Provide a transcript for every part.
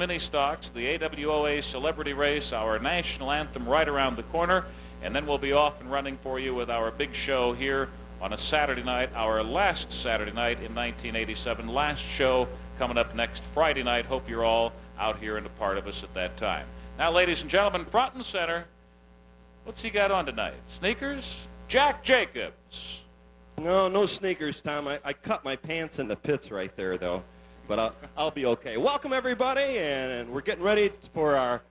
mini stocks, the AWOA Celebrity Race, our national anthem right around the corner, and then we'll be off and running for you with our big show here on a Saturday night, our last Saturday night in 1987. Last show coming up next Friday night. Hope you're all out here and a part of us at that time. Now, ladies and gentlemen, front and center, what's he got on tonight? Sneakers? Jack Jacobs. No sneakers, Tom. I cut my pants in the pits right there, though. But I'll be okay. Welcome, everybody, and we're getting ready for our,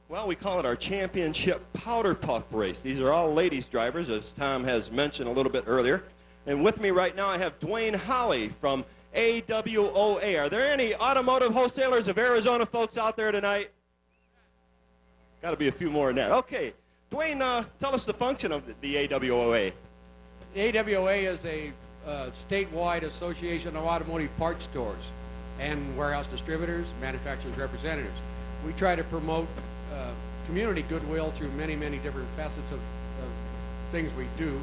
well, we call it our championship powder puff race. These are all ladies drivers, as Tom has mentioned a little bit earlier. And with me right now, I have Dwayne Holly from AWOA. Are there any automotive wholesalers of Arizona folks out there tonight? Got to be a few more than that. Okay. Dwayne, tell us the function of the AWOA. The AWOA is a statewide association of automotive parts stores and warehouse distributors, manufacturers' representatives. We try to promote community goodwill through many, many different facets of things we do,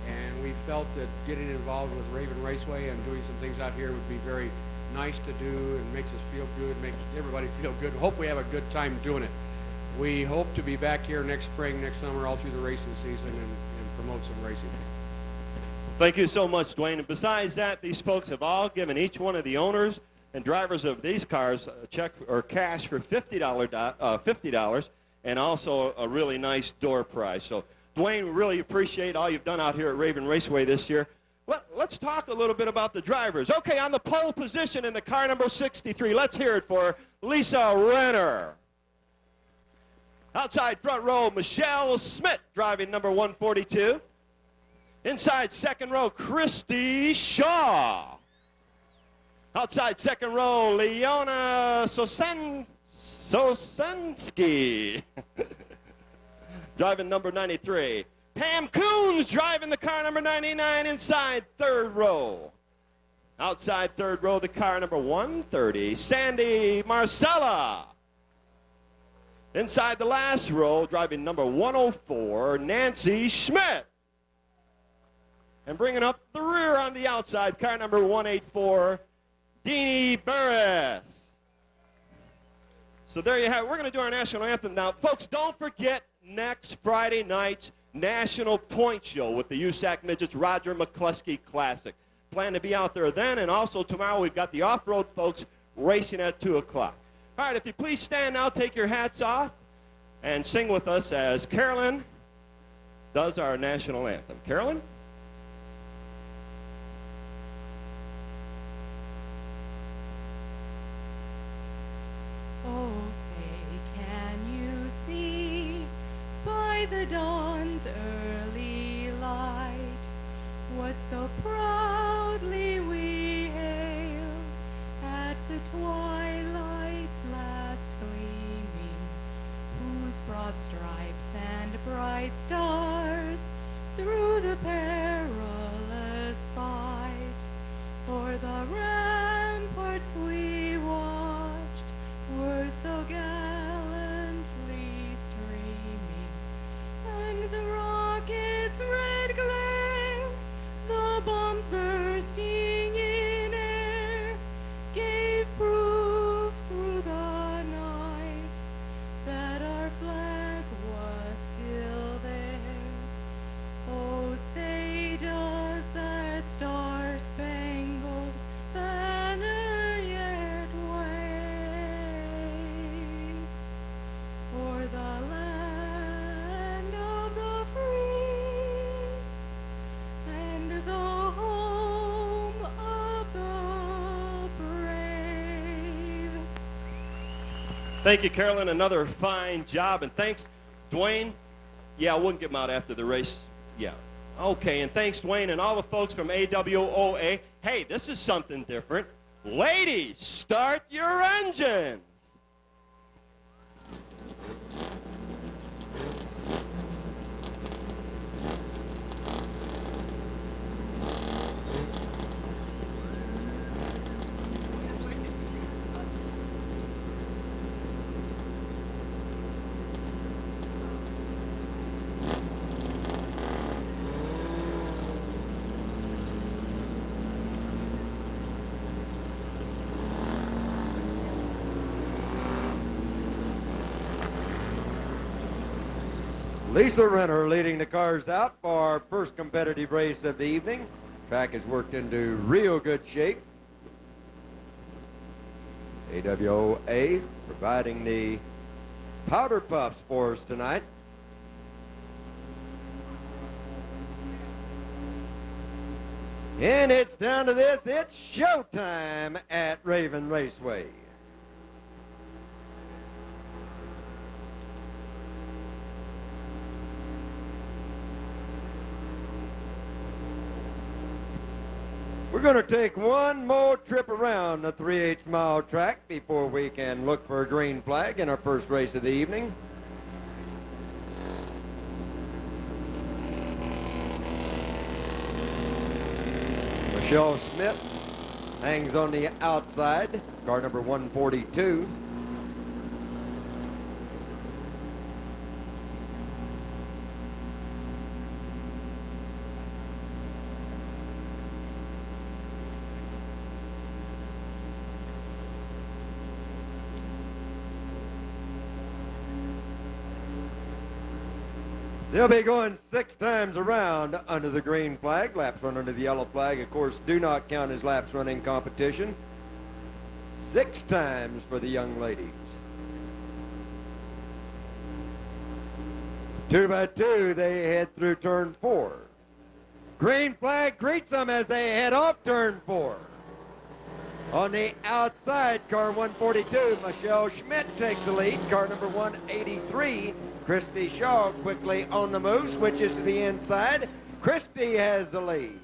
and we felt that getting involved with Raven Raceway and doing some things out here would be very nice to do and makes us feel good, makes everybody feel good. Hope we have a good time doing it. We hope to be back here next spring, next summer, all through the racing season and promote some racing. Thank you so much, Dwayne. And besides that, these folks have all given each one of the owners and drivers of these cars a check or cash for $50 and also a really nice door prize. So, Dwayne, we really appreciate all you've done out here at Raven Raceway this year. Let's talk a little bit about the drivers. Okay, on the pole position in the car number 63, let's hear it for Lisa Renner. Outside front row, Michelle Smith, driving number 142. Inside second row, Christy Shaw. Outside second row, Leona Sosensky, driving number 93. Pam Coons driving the car number 99 inside third row. Outside third row, the car number 130, Sandy Marcella. Inside the last row, driving number 104, Nancy Schmidt. And bringing up the rear on the outside, car number 184, Deanie Burris. So there you have it. We're going to do our national anthem now. Folks, don't forget next Friday night's National Point Show with the USAC Midgets Roger McCluskey Classic. Plan to be out there then, and also tomorrow we've got the off-road folks racing at 2 o'clock. All right, if you please stand now, take your hats off, and sing with us as Carolyn does our national anthem. Carolyn? Oh, say, can you see by the dawn's early light what so proudly we hail at the twilight's last gleaming, whose broad stripes and bright stars through the perilous fight o'er the ramparts we watched were so gallantly streaming, and the rocket's red glare, the bombs bursting in air, gave proof through the night that our flag was still there. Oh, say does that star-spangled banner yet wave o'er the land of the free and the home of the brave? Thank you, Carolyn. Another fine job. And thanks, Dwayne. Yeah, I wouldn't get them out after the race. Yeah. Okay, and thanks, Dwayne, and all the folks from AWOA. Hey, this is something different. Ladies, start your engines. Lisa Renner leading the cars out for our first competitive race of the evening. Track is worked into real good shape. AWOA providing the powder puffs for us tonight. And it's down to this. It's showtime at Raven Raceway. We're going to take one more trip around the 3/8 mile track before we can look for a green flag in our first race of the evening. Michelle Smith hangs on the outside, car number 142. They'll be going 6 times around under the green flag. Laps run under the yellow flag, of course, do not count as laps running competition. 6 times for the young ladies. 2 by 2, they head through turn 4. Green flag greets them as they head off turn 4. On the outside, car 142, Michelle Schmidt takes the lead. Car number 183, Christy Shaw quickly on the move, switches to the inside. Christy has the lead.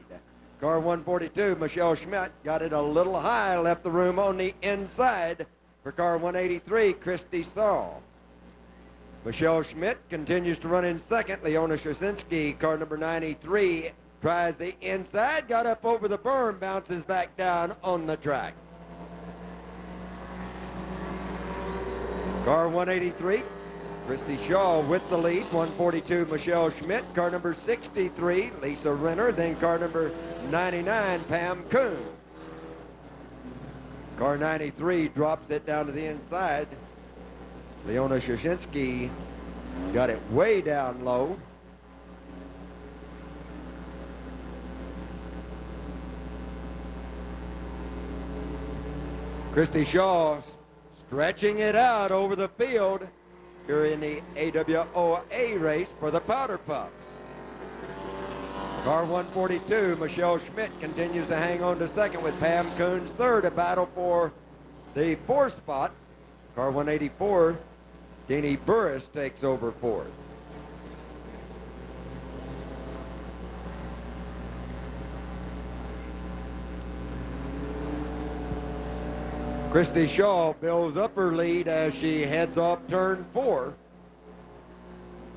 Car 142, Michelle Schmidt, got it a little high, left the room on the inside for car 183, Christy Shaw. Michelle Schmidt continues to run in second. Leona Shasinski, car number 93, tries the inside, got up over the berm, bounces back down on the track. Car 183, Christy Shaw with the lead. 142, Michelle Schmidt. Car number 63, Lisa Renner. Then car number 99, Pam Coons. Car 93 drops it down to the inside. Leona Shashinsky got it way down low. Christy Shaw stretching it out over the field here in the AWOA race for the Powder Puffs. Car 142, Michelle Schmidt, continues to hang on to second with Pam Coons third. A battle for the fourth spot. Car 184, Deanie Burris takes over fourth. Christy Shaw builds up her lead as she heads off turn 4.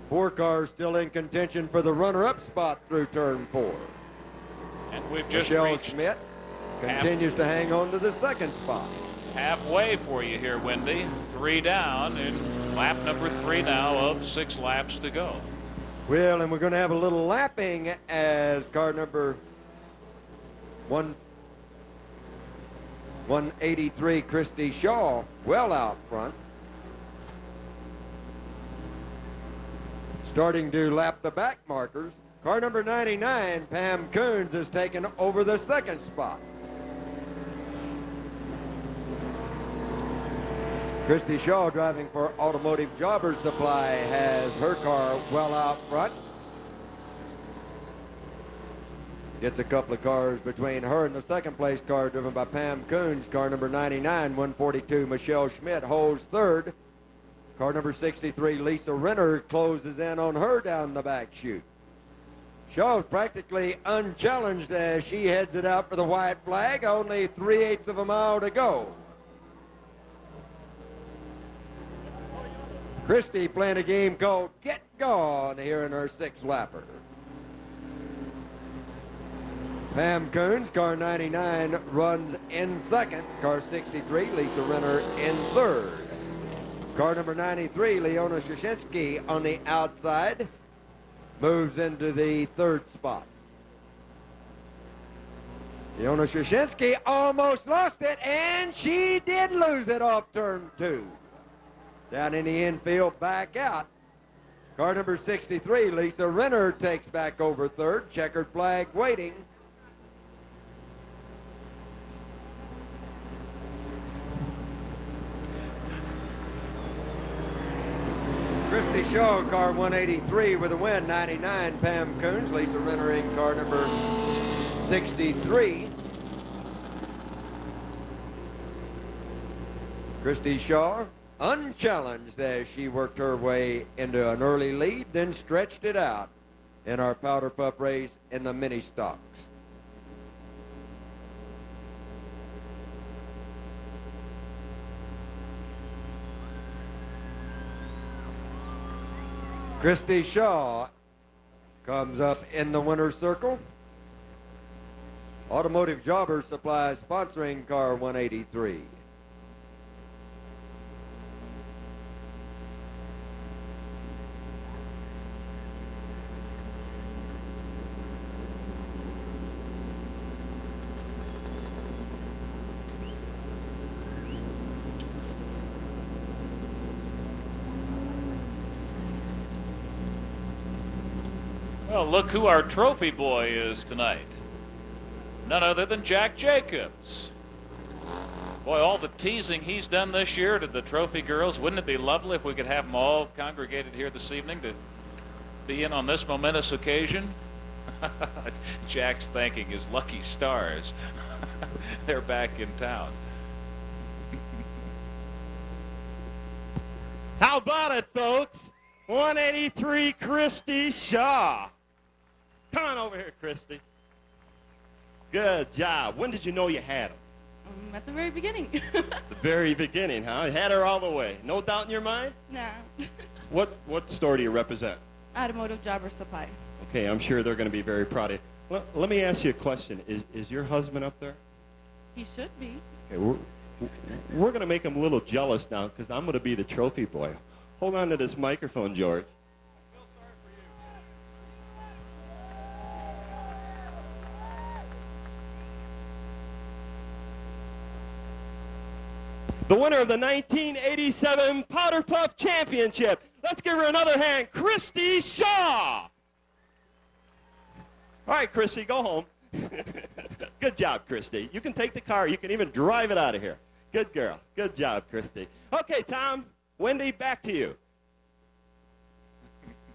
4 cars still in contention for the runner-up spot through turn 4. And we've just Michelle reached Schmidt continues to hang on to the second spot. halfway for you here, Wendy. 3 down in lap number 3 now of 6 laps to go. Well, and we're going to have a little lapping as car number 183, Christy Shaw, well out front. Starting to lap the back markers. Car number 99, Pam Coons, has taken over the second spot. Christy Shaw, driving for Automotive Jobber Supply, has her car well out front. Gets a couple of cars between her and the second place car driven by Pam Coons. Car number 99, 142, Michelle Schmidt, holds third. Car number 63, Lisa Renner, closes in on her down the back chute. Shaw's practically unchallenged as she heads it out for the white flag. Only 3/8 of a mile to go. Christy playing a game called Get Gone here in her 6th lapper. Pam Coons, car 99, runs in second. Car 63, Lisa Renner, in third. Car number 93, Leona Shashinsky, on the outside, moves into the third spot. Leona Shashinsky almost lost it, and she did lose it off turn 2. Down in the infield, back out. Car number 63, Lisa Renner, takes back over third. Checkered flag waiting. Christy Shaw, car 183 with a win, 99. Pam Coons, Lisa Renner in car number 63. Christy Shaw, unchallenged as she worked her way into an early lead, then stretched it out in our powder puff race in the mini stocks. Christy Shaw comes up in the winner's circle. Automotive Jobber Supply sponsoring car 183. Well, look who our trophy boy is tonight. None other than Jack Jacobs. Boy, all the teasing he's done this year to the trophy girls. Wouldn't it be lovely if we could have them all congregated here this evening to be in on this momentous occasion? Jack's thanking his lucky stars. They're back in town. How about it, folks? 183 Christy Shaw. Come on over here, Christy. Good job. When did you know you had him? At the very beginning. The very beginning, huh? You had her all the way. No doubt in your mind? Nah. What store do you represent? Automotive Jobber Supply. Okay, I'm sure they're going to be very proud of you. Well, let me ask you a question. Is your husband up there? He should be. Okay, we're going to make him a little jealous now because I'm going to be the trophy boy. Hold on to this microphone, George. The winner of the 1987 Powder Puff Championship. Let's give her another hand, Christy Shaw. All right, Christy, go home. Good job, Christy. You can take the car. You can even drive it out of here. Good girl. Good job, Christy. Okay, Tom, Wendy, back to you.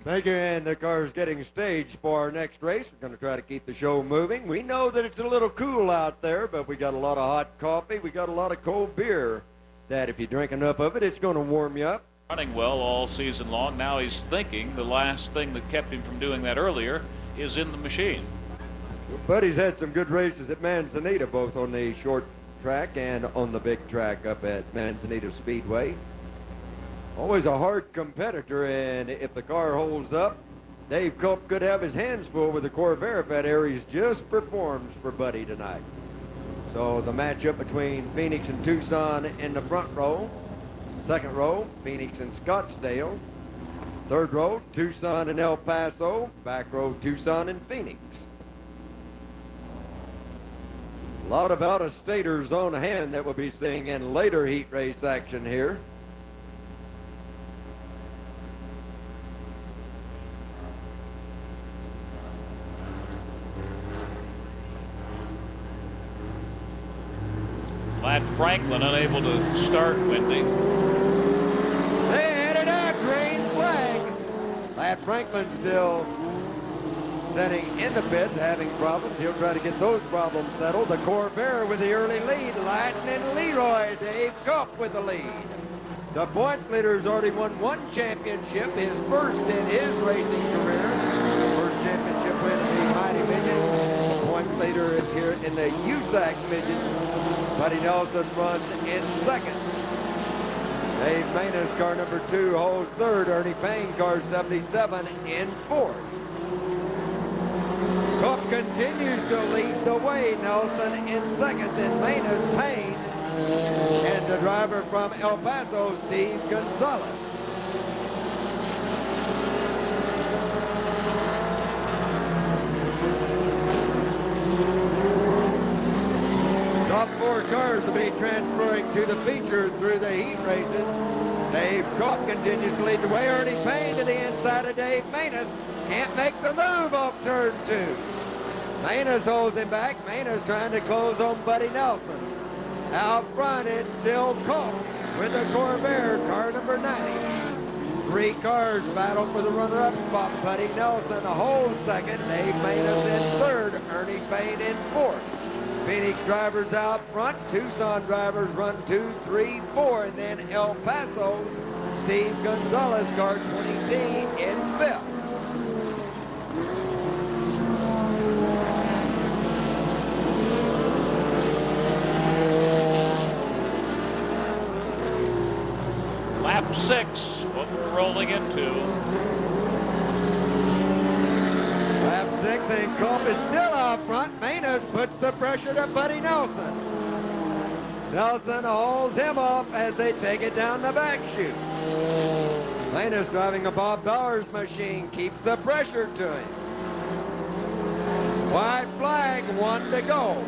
Thank you, and the car's getting staged for our next race. We're going to try to keep the show moving. We know that it's a little cool out there, but we got a lot of hot coffee. We got a lot of cold beer that if you drink enough of it, it's going to warm you up. Running well all season long. Now he's thinking the last thing that kept him from doing that earlier is in the machine. Buddy's had some good races at Manzanita, both on the short track and on the big track up at Manzanita Speedway. Always a hard competitor, and if the car holds up, Dave Culp could have his hands full with the Corvair if that Aries just performs for Buddy tonight. So the matchup between Phoenix and Tucson in the front row. Second row, Phoenix and Scottsdale. Third row, Tucson and El Paso. Back row, Tucson and Phoenix. A lot of out-of-staters on hand that we'll be seeing in later heat race action here. Lad Franklin unable to start, Wendy. They headed out, green flag. Lad Franklin still sitting in the pits, having problems. He'll try to get those problems settled. The Corvair with the early lead. Latin and Leroy. Dave Culp with the lead. The points leader has already won one championship, his first in his racing career. First championship win in the Mighty Midgets. The point leader here in the USAC Midgets. Buddy Nelson runs in second. Dave Maina's car number 2 holds third. Ernie Payne, car 77, in fourth. Cook continues to lead the way. Nelson in second, then Maina's Payne. And the driver from El Paso, Steve Gonzalez. Top 4 cars will be transferring to the feature through the heat races. Dave Cook continues to lead the way. Ernie Payne to the inside of Dave Manus. Can't make the move off turn 2. Manus holds him back. Manus trying to close on Buddy Nelson. Out front, it's still Cook with the Corvair, car number 90. 3 cars battle for the runner-up spot. Buddy Nelson a whole second. Dave Manus in third. Ernie Payne in fourth. Phoenix drivers out front. Tucson drivers run 2, 3, 4. And then El Paso's Steve Gonzalez, car 20T, in fifth. Lap 6, what we're rolling into. Lap 6, and Cook is still out front. Manus puts the pressure to Buddy Nelson. Nelson holds him off as they take it down the back chute. Manus, driving a Bob Bowers machine, keeps the pressure to him. White flag, 1 to go.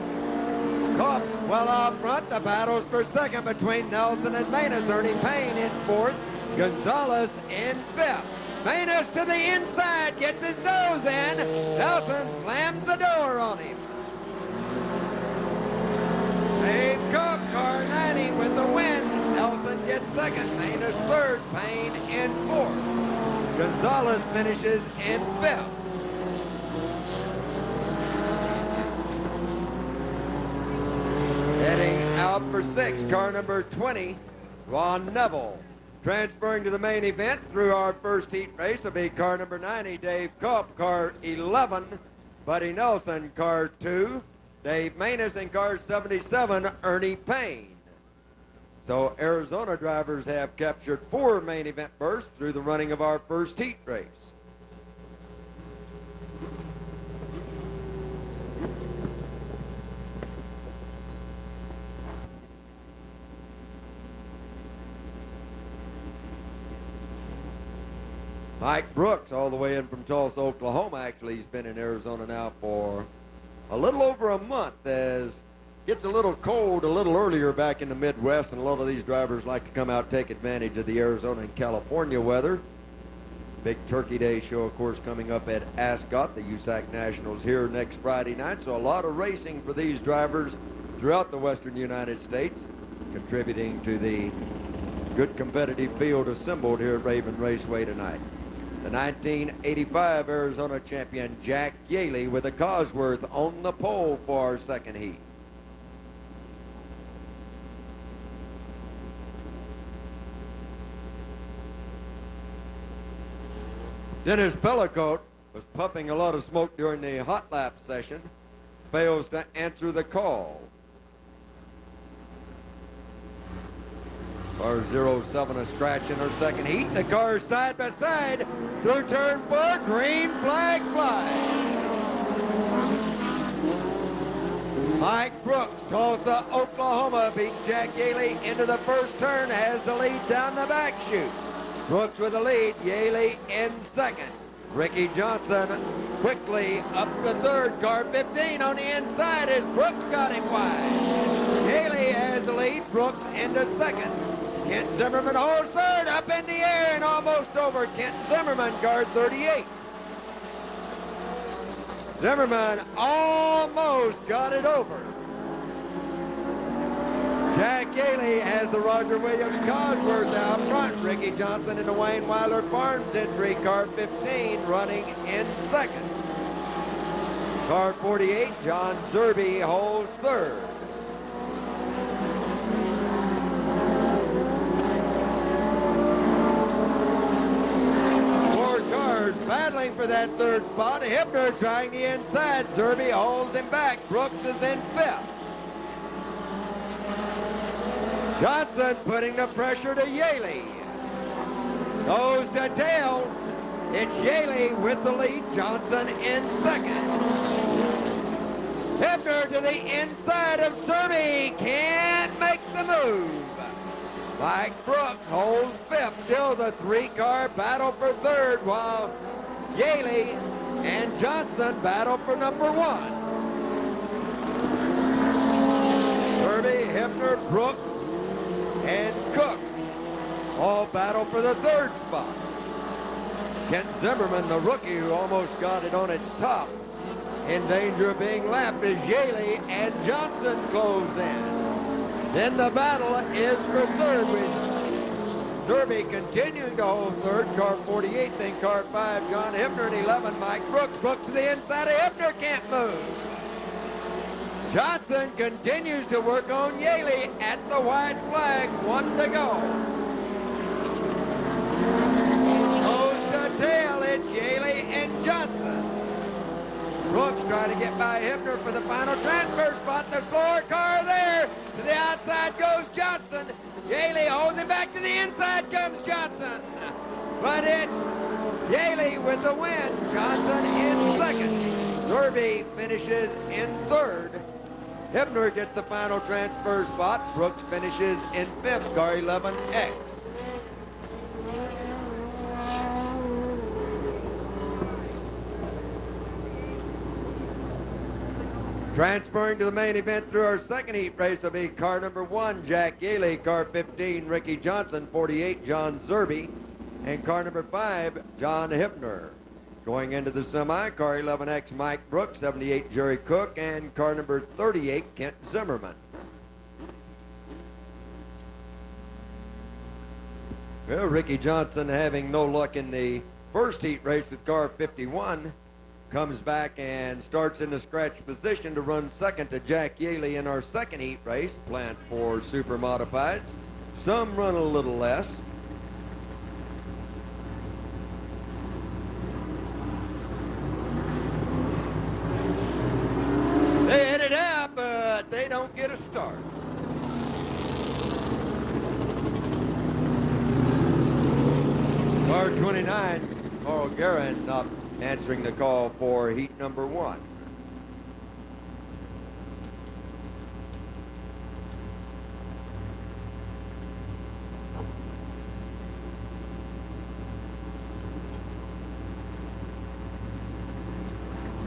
Cook well out front. The battles for second between Nelson and Manus. Ernie Payne in fourth. Gonzalez in fifth. Manus to the inside, gets his nose in. Nelson slams the door on him. Dave Cook, car 90 with the win. Nelson gets second. Manus third. Payne in fourth. Gonzalez finishes in fifth. Heading out for 6, car number 20, Ron Neville. Transferring to the main event through our first heat race will be car number 90, Dave Cook, car 11, Buddy Nelson, car 2, Dave Manus, in car 77, Ernie Payne. So Arizona drivers have captured 4 main event berths through the running of our first heat race. Mike Brooks, all the way in from Tulsa, Oklahoma. Actually, he's been in Arizona now for a little over a month, as gets a little cold a little earlier back in the Midwest, and a lot of these drivers like to come out and take advantage of the Arizona and California weather. Big Turkey Day show, of course, coming up at Ascot, the USAC Nationals here next Friday night. So a lot of racing for these drivers throughout the western United States, contributing to the good competitive field assembled here at Raven Raceway tonight. The 1985 Arizona champion Jack Yaley with a Cosworth on the pole for our second heat. Dennis Pellicoat was puffing a lot of smoke during the hot lap session, fails to answer the call. Car 07 a scratch in her second heat. The cars side by side through turn 4. Green flag flies. Mike Brooks, Tulsa, Oklahoma, beats Jack Yaley into the first turn, has the lead down the back chute. Brooks with the lead, Yaley in second. Ricky Johnson quickly up the third. Car 15 on the inside as Brooks got him wide. Yaley has the lead, Brooks into second. Kent Zimmerman holds third, up in the air and almost over. Kent Zimmerman, guard 38. Zimmerman almost got it over. Jack Yaley has the Roger Williams Cosworth out front. Ricky Johnson in the Wayne Weiler Farms entry, car 15, running in second. Car 48, John Zerby holds third. Battling for that third spot. Hibner trying the inside. Zerby holds him back. Brooks is in fifth. Johnson putting the pressure to Yaley. Nose to tail. It's Yaley with the lead. Johnson in second. Hibner to the inside of Zerby. Can't make the move. Mike Brooks holds fifth. Still the 3-car battle for third, while Yaley and Johnson battle for number 1. Zerby, Hibner, Brooks, and Cook all battle for the third spot. Kent Zimmerman, the rookie who almost got it on its top, in danger of being lapped as Yaley and Johnson close in. Then the battle is for third with Zerby continuing to hold third, car 48, then car 5, John Hibner, and 11, Mike Brooks. Brooks to the inside of Hibner, can't move. Johnson continues to work on Yaley at the white flag, 1 to go. Nose to tail, it's Yaley and Johnson. Brooks trying to get by Hibner for the final transfer spot. The slower car there. To the outside goes Johnson. Yaley holds him back to the inside comes Johnson. But it's Yaley with the win. Johnson in second. Zerby finishes in third. Hibner gets the final transfer spot. Brooks finishes in fifth, car 11X. Transferring to the main event through our second heat race will be car number 1, Jack Yaley, car 15, Ricky Johnson, 48, John Zerby, and car number 5, John Hibner. Going into the semi, car 11X, Mike Brooks, 78, Jerry Cook, and car number 38, Kent Zimmerman. Well, Ricky Johnson having no luck in the first heat race with car 51. Comes back and starts in the scratch position to run second to Jack Yaley in our second heat race, plant for super modifieds. Some run a little less. They hit it out, but they don't get a start. Car 29, Carl Guerin up answering the call for heat number 1.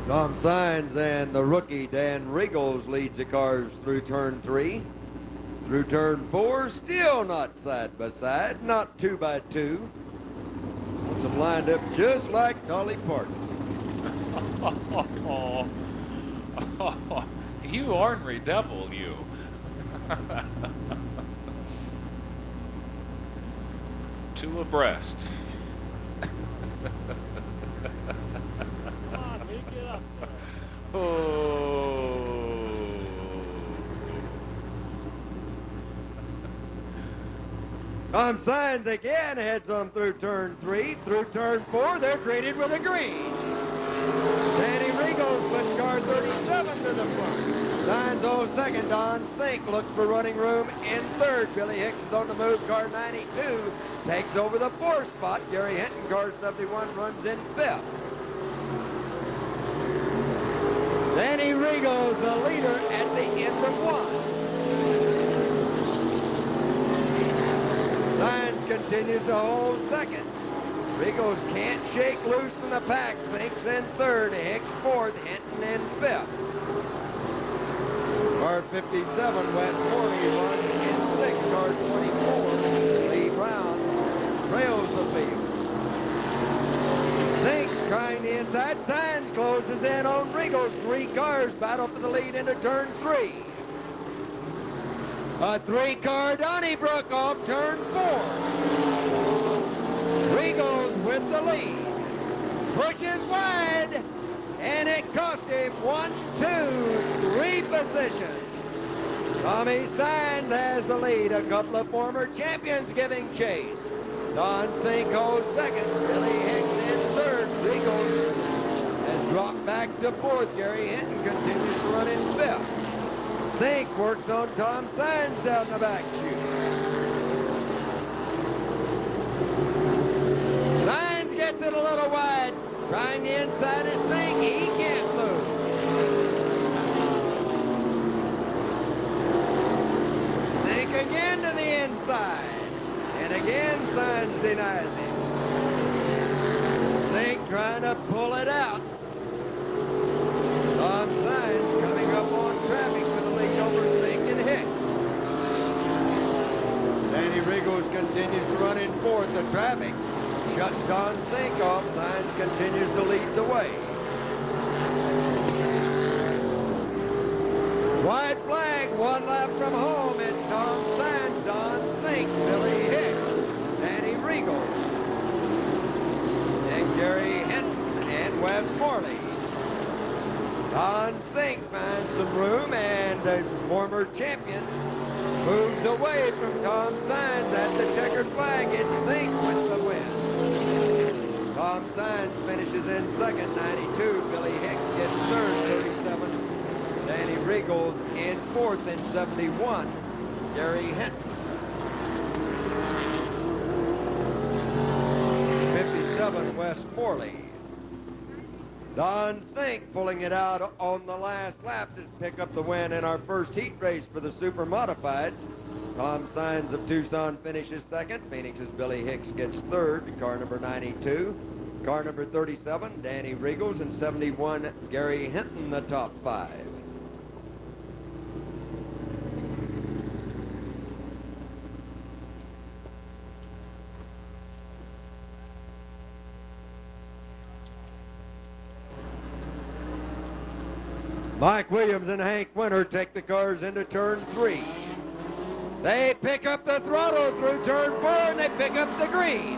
Tom Saenz and the rookie Dan Regals leads the cars through turn 3. Through turn 4, still not side by side, not 2 by 2. Some lined up just like Dolly Parton. You ornery devil, you. Two abreast. Come on, Lee, get up there. Oh. Tom Saenz again heads on through turn 3. Through turn 4, they're greeted with a green. Danny Regals puts car 37 to the front. Saenz holds second. Don Sink looks for running room in third. Billy Hicks is on the move. Car 92 takes over the 4th spot. Gary Hinton, car 71, runs in 5th. Danny Regals, the leader at the end of 1. Saenz continues to hold second. Regals can't shake loose from the pack. Sinks in third. Hicks fourth. Hinton in 5th. Car 57, Wes Morley, runs in 6th. Car 24, Lee Brown, trails the field. Sink trying the inside. Saenz closes in on Regals. 3 cars battle for the lead into turn 3. A 3-car Donnybrook off turn 4. Regals with the lead. Pushes wide, and it cost him 1, 2, 3 positions. Tommy Saenz has the lead. A couple of former champions giving chase. Don Sink holds second. Billy Hicks in third. Regals has dropped back to 4th. Gary Hinton continues to run in 5th. Sink works on Tom Saenz down the back chute. Saenz gets it a little wide. Trying the inside of Sink. He can't move. Sink again to the inside. And again Saenz denies him. Sink trying to pull it out. Tom Saenz coming up on traffic with the lead over Sink and Hicks. Danny Regals Regals continues to run in fourth. The traffic shuts Don Sink off. Signs continues to lead the way. White flag, one lap from home. It's Tom Signs, Don Sink, Billy Hicks, Danny Regals, and Gary Hinton and Wes Morley. Don Sink finds some room, and the former champion moves away from Tom Signs at the checkered flag. It's Sink with the win. Tom Signs finishes in second, 92. Billy Hicks gets third, 37. Danny Regals in fourth in 71. Gary Hinton. 57, Wes Morley. Don Sink pulling it out on the last lap to pick up the win in our first heat race for the Super Modifieds. Tom Signs of Tucson finishes second. Phoenix's Billy Hicks gets third. Car number 92. Car number 37, Danny Regals, and 71, Gary Hinton, the top five. Mike Williams and Hank Winter take the cars into turn 3. They pick up the throttle through turn 4, and they pick up the green.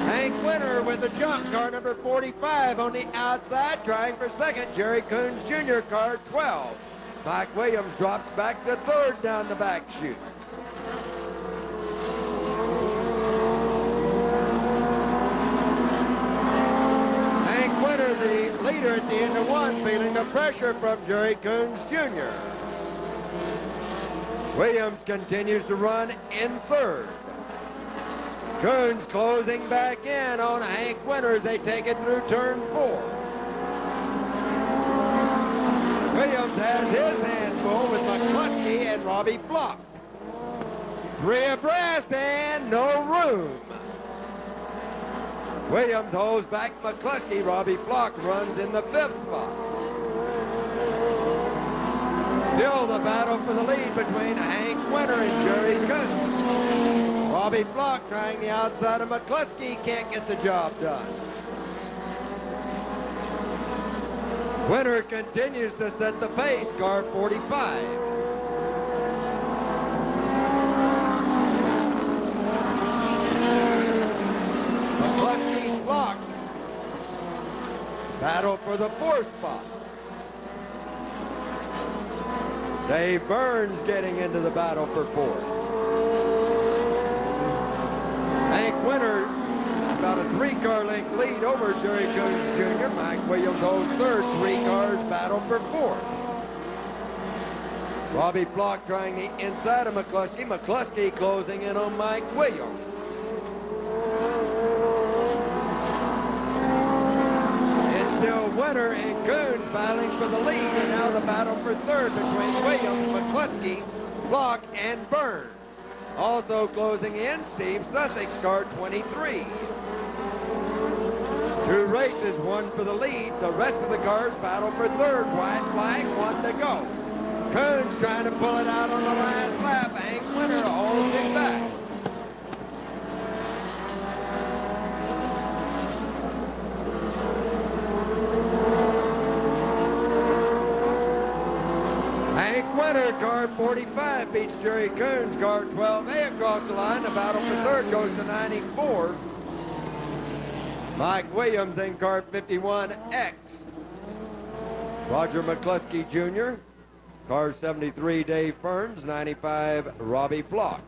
Hank Winter with a jump, car number 45 on the outside, trying for second. Jerry Coons Jr., car 12. Mike Williams drops back to third down the back chute. The leader at the end of one, feeling the pressure from Jerry Coons Jr. Williams continues to run in third. Coons closing back in on Hank Winter as they take it through turn 4. Williams has his handful with McCluskey and Robbie Flock. 3 abreast and no room. Williams holds back McCluskey. Robbie Flock runs in the 5th spot. Still the battle for the lead between Hank Winter and Jerry Coons. Robbie Flock trying the outside of McCluskey, can't get the job done. Winter continues to set the pace, car 45. Battle for the 4th spot. Dave Burns getting into the battle for 4th. Hank Winter is about a 3-car length lead over Jerry Coons Jr. Mike Williams holds third. 3 cars battle for 4th. Robbie Flock trying the inside of McCluskey. McCluskey closing in on Mike Williams. Still Winter and Coons battling for the lead, and now the battle for third between Williams, McCluskey, Flock, and Burns. Also closing in, Steve Sussex, car 23. 2 races, 1 for the lead. The rest of the cars battle for third. White flag, 1 to go. Coons trying to pull it out on the last lap. Hank Winter holds it back. Winter, car 45, beats Jerry Coons, car 12A across the line. The battle for third goes to 94. Mike Williams in car 51X. Roger McCluskey Jr., car 73, Dave Burns, 95, Robbie Flock.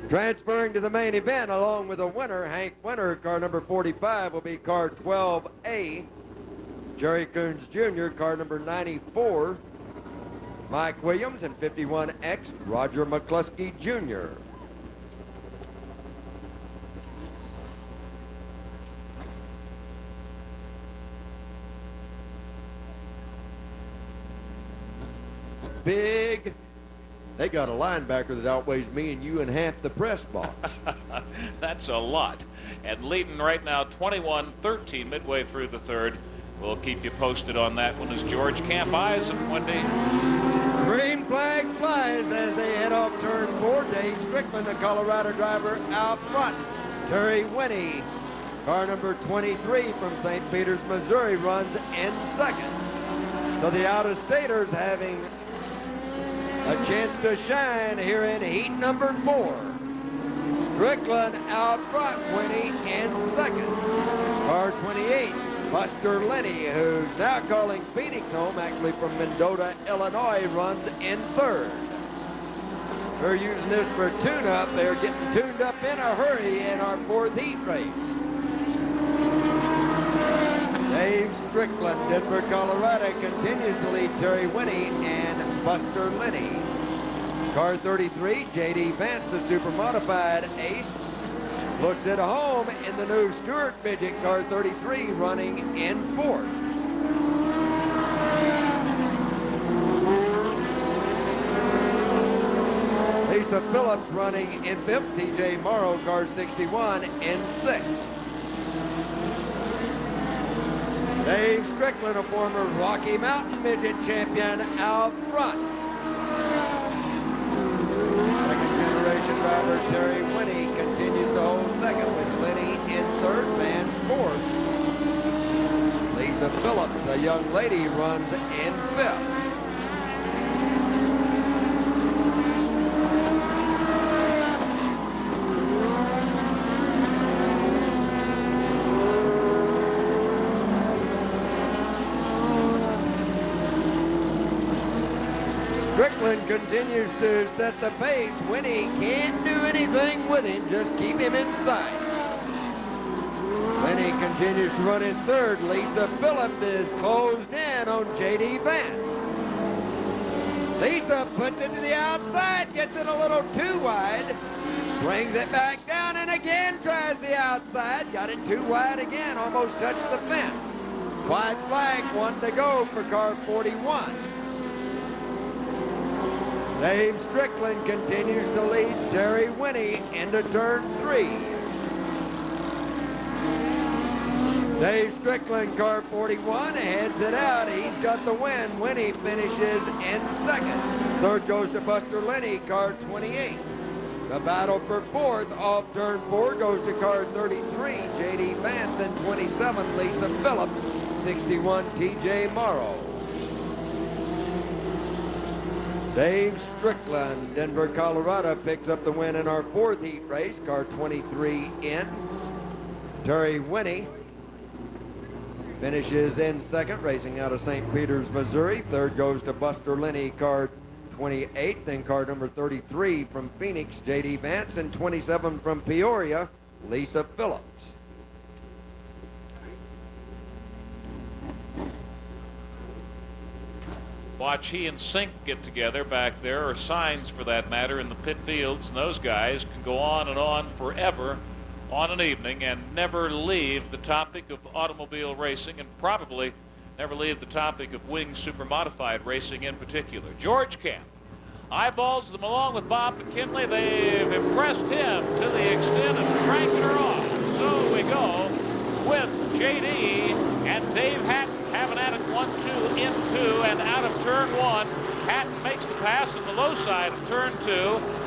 Transferring to the main event along with a winner, Hank Winter, car number 45, will be car 12A. Jerry Coons Jr., car number 94. Mike Williams and 51X, Roger McCluskey Jr. Big. They got a linebacker that outweighs me and you in half the press box. That's a lot. And leading right now 21-13 midway through the third. We'll keep you posted on that one as George Camp eyes him, Wendy. Green flag flies as they head off turn 4 4. Dave Strickland, the Colorado driver, out front. Terry Winnie, car number 23 from St. Peters, Missouri, runs in second. So the out-of-staters having a chance to shine here in heat number 4. Strickland out front, Winnie in second. Car 28, Buster Lenny, who's now calling Phoenix home, actually from Mendota, Illinois, runs in third. We're using this for tune-up. They're getting tuned up in a hurry in our 4th heat race. Dave Strickland, Denver, Colorado, continues to lead Terry Winnie and Buster Lenny. Car 33, J.D. Vance, the super modified ace, looks at home in the new Stewart Midget, car 33, running in 4th. Lisa Phillips running in 5th. T.J. Morrow, car 61, in 6th. Dave Strickland, a former Rocky Mountain Midget champion, out front. Second-generation driver Terry Winnie continues to hold second with Lenny in 3rd, Vance 4th. Lisa Phillips, the young lady, runs in 5th. Strickland continues to set the pace. Winnie can't do anything with him, just keep him in sight. Winnie continues to run in 3rd. Lisa Phillips is closed in on J.D. Vance. Lisa puts it to the outside, gets it a little too wide, brings it back down and again tries the outside, got it too wide again, almost touched the fence. White flag, 1 to go for car 41. Dave Strickland continues to lead Terry Winnie into turn 3. Dave Strickland, car 41, heads it out. He's got the win. Winnie finishes in 2nd. 3rd goes to Buster Lenny, car 28. The battle for 4th off turn 4 goes to car 33, J.D. Vance, and 27, Lisa Phillips, 61, T.J. Morrow. Dave Strickland, Denver, Colorado, picks up the win in our 4th heat race. Car 23 in. Terry Winnie finishes in 2nd, racing out of St. Peters, Missouri. 3rd goes to Buster Lenny, car 28. Then car number 33 from Phoenix, J.D. Vance, and 27 from Peoria, Lisa Phillips. Watch he and Sink get together back there, or Signs for that matter, in the pit fields, and those guys can go on and on forever on an evening and never leave the topic of automobile racing, and probably never leave the topic of wing super modified racing in particular. George Camp eyeballs them along with Bob McKinley. They've impressed him to the extent of cranking her off. So we go with J.D. and Dave Hatton having at it 1-2 into and out of turn 1. Hatton makes the pass on the low side of turn 2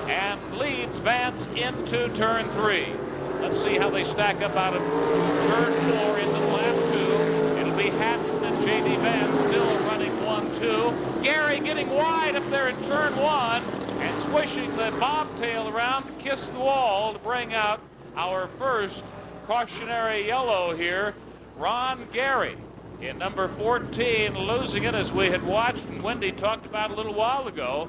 and leads Vance into turn 3. Let's see how they stack up out of turn 4 into lap 2. It'll be Hatton and J.D. Vance still running 1-2. Gary getting wide up there in turn 1 and swishing the bobtail around to kiss the wall to bring out our first cautionary yellow here. Ron Gary in number 14, losing it as we had watched and Wendy talked about a little while ago.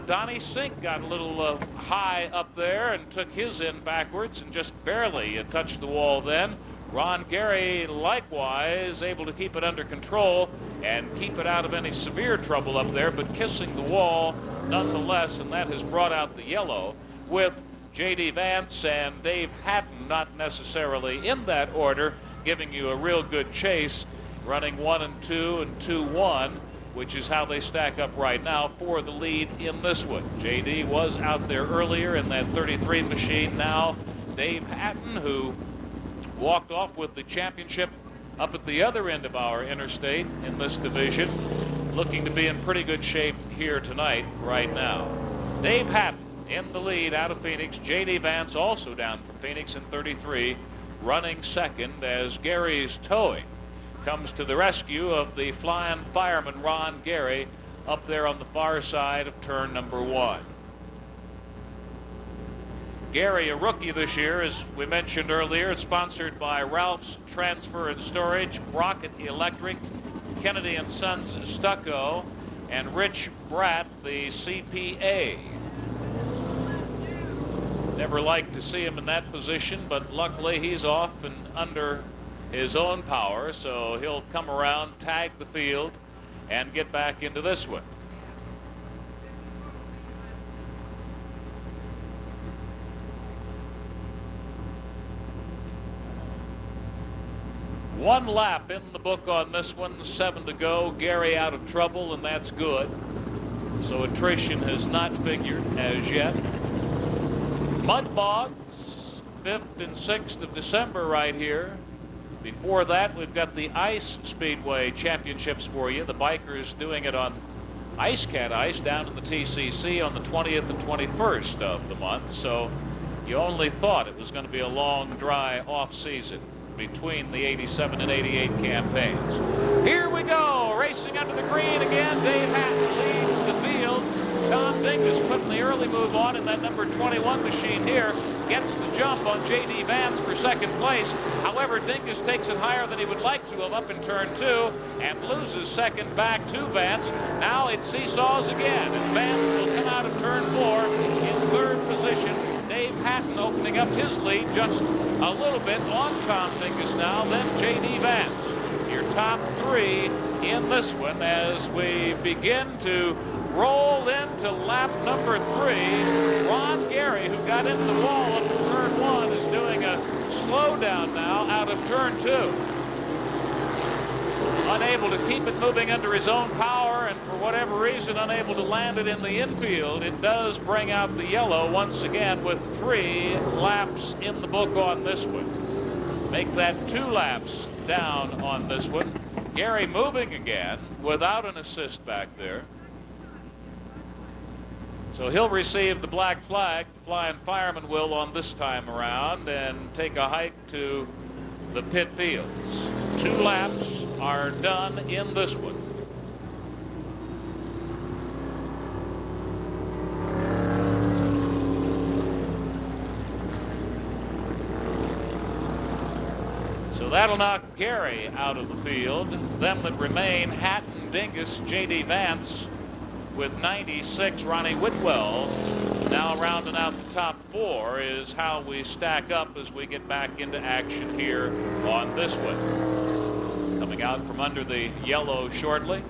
Donnie Sink got a little high up there and took his end backwards and just barely touched the wall then. Ron Gary likewise able to keep it under control and keep it out of any severe trouble up there, but kissing the wall nonetheless, and that has brought out the yellow with J.D. Vance and Dave Hatton, not necessarily in that order, giving you a real good chase, running 1-2 and 2-1, which is how they stack up right now for the lead in this one. J.D. was out there earlier in that 33 machine. Now Dave Hatton, who walked off with the championship up at the other end of our interstate in this division, looking to be in pretty good shape here tonight right now. Dave Hatton in the lead out of Phoenix. J.D. Vance also down from Phoenix in 33, running second as Gary's towing comes to the rescue of the flying fireman Ron Gary up there on the far side of turn number 1. Gary, a rookie this year, as we mentioned earlier, sponsored by Ralph's Transfer and Storage, Brockett Electric, Kennedy and Sons Stucco, and Rich Bratt, the CPA. Never liked to see him in that position, but luckily he's off and under his own power, so he'll come around, tag the field, and get back into this one. One lap in the book on this one, 7 to go. Gary out of trouble, and that's good. So attrition has not figured as yet. Mud Bogs, 5th and 6th of December right here. Before that, we've got the Ice Speedway Championships for you. The bikers doing it on Ice Cat Ice down in the TCC on the 20th and 21st of the month. So you only thought it was going to be a long, dry off season between the 87 and 88 campaigns. Here we go, racing under the green again. Dave Hatton leads the field. Tom Dingus putting the early move on in that number 21 machine here. Gets the jump on J.D. Vance for second place. However, Dingus takes it higher than he would like to have up in turn 2 and loses second back to Vance. Now it seesaws again, and Vance will come out of turn 4 in third position. Dave Hatton opening up his lead just a little bit on Tom Dingus now, then J.D. Vance. Your top 3 in this one as we begin to roll into lap number 3. Ron Gary, who got into the wall up in turn 1, is doing a slowdown now out of turn 2. Unable to keep it moving under his own power, and for whatever reason unable to land it in the infield. It does bring out the yellow once again with 3 laps in the book on this one. Make that 2 laps down on this one. Gary moving again without an assist back there. So he'll receive the black flag. The flying fireman will on this time around and take a hike to the pit fields. 2 laps are done in this one. So that'll knock Gary out of the field. Them that remain, Hatton, Dingus, J.D. Vance with 96. Ronnie Widwell now rounding out the top 4 is how we stack up as we get back into action here on this one. Coming out from under the yellow shortly.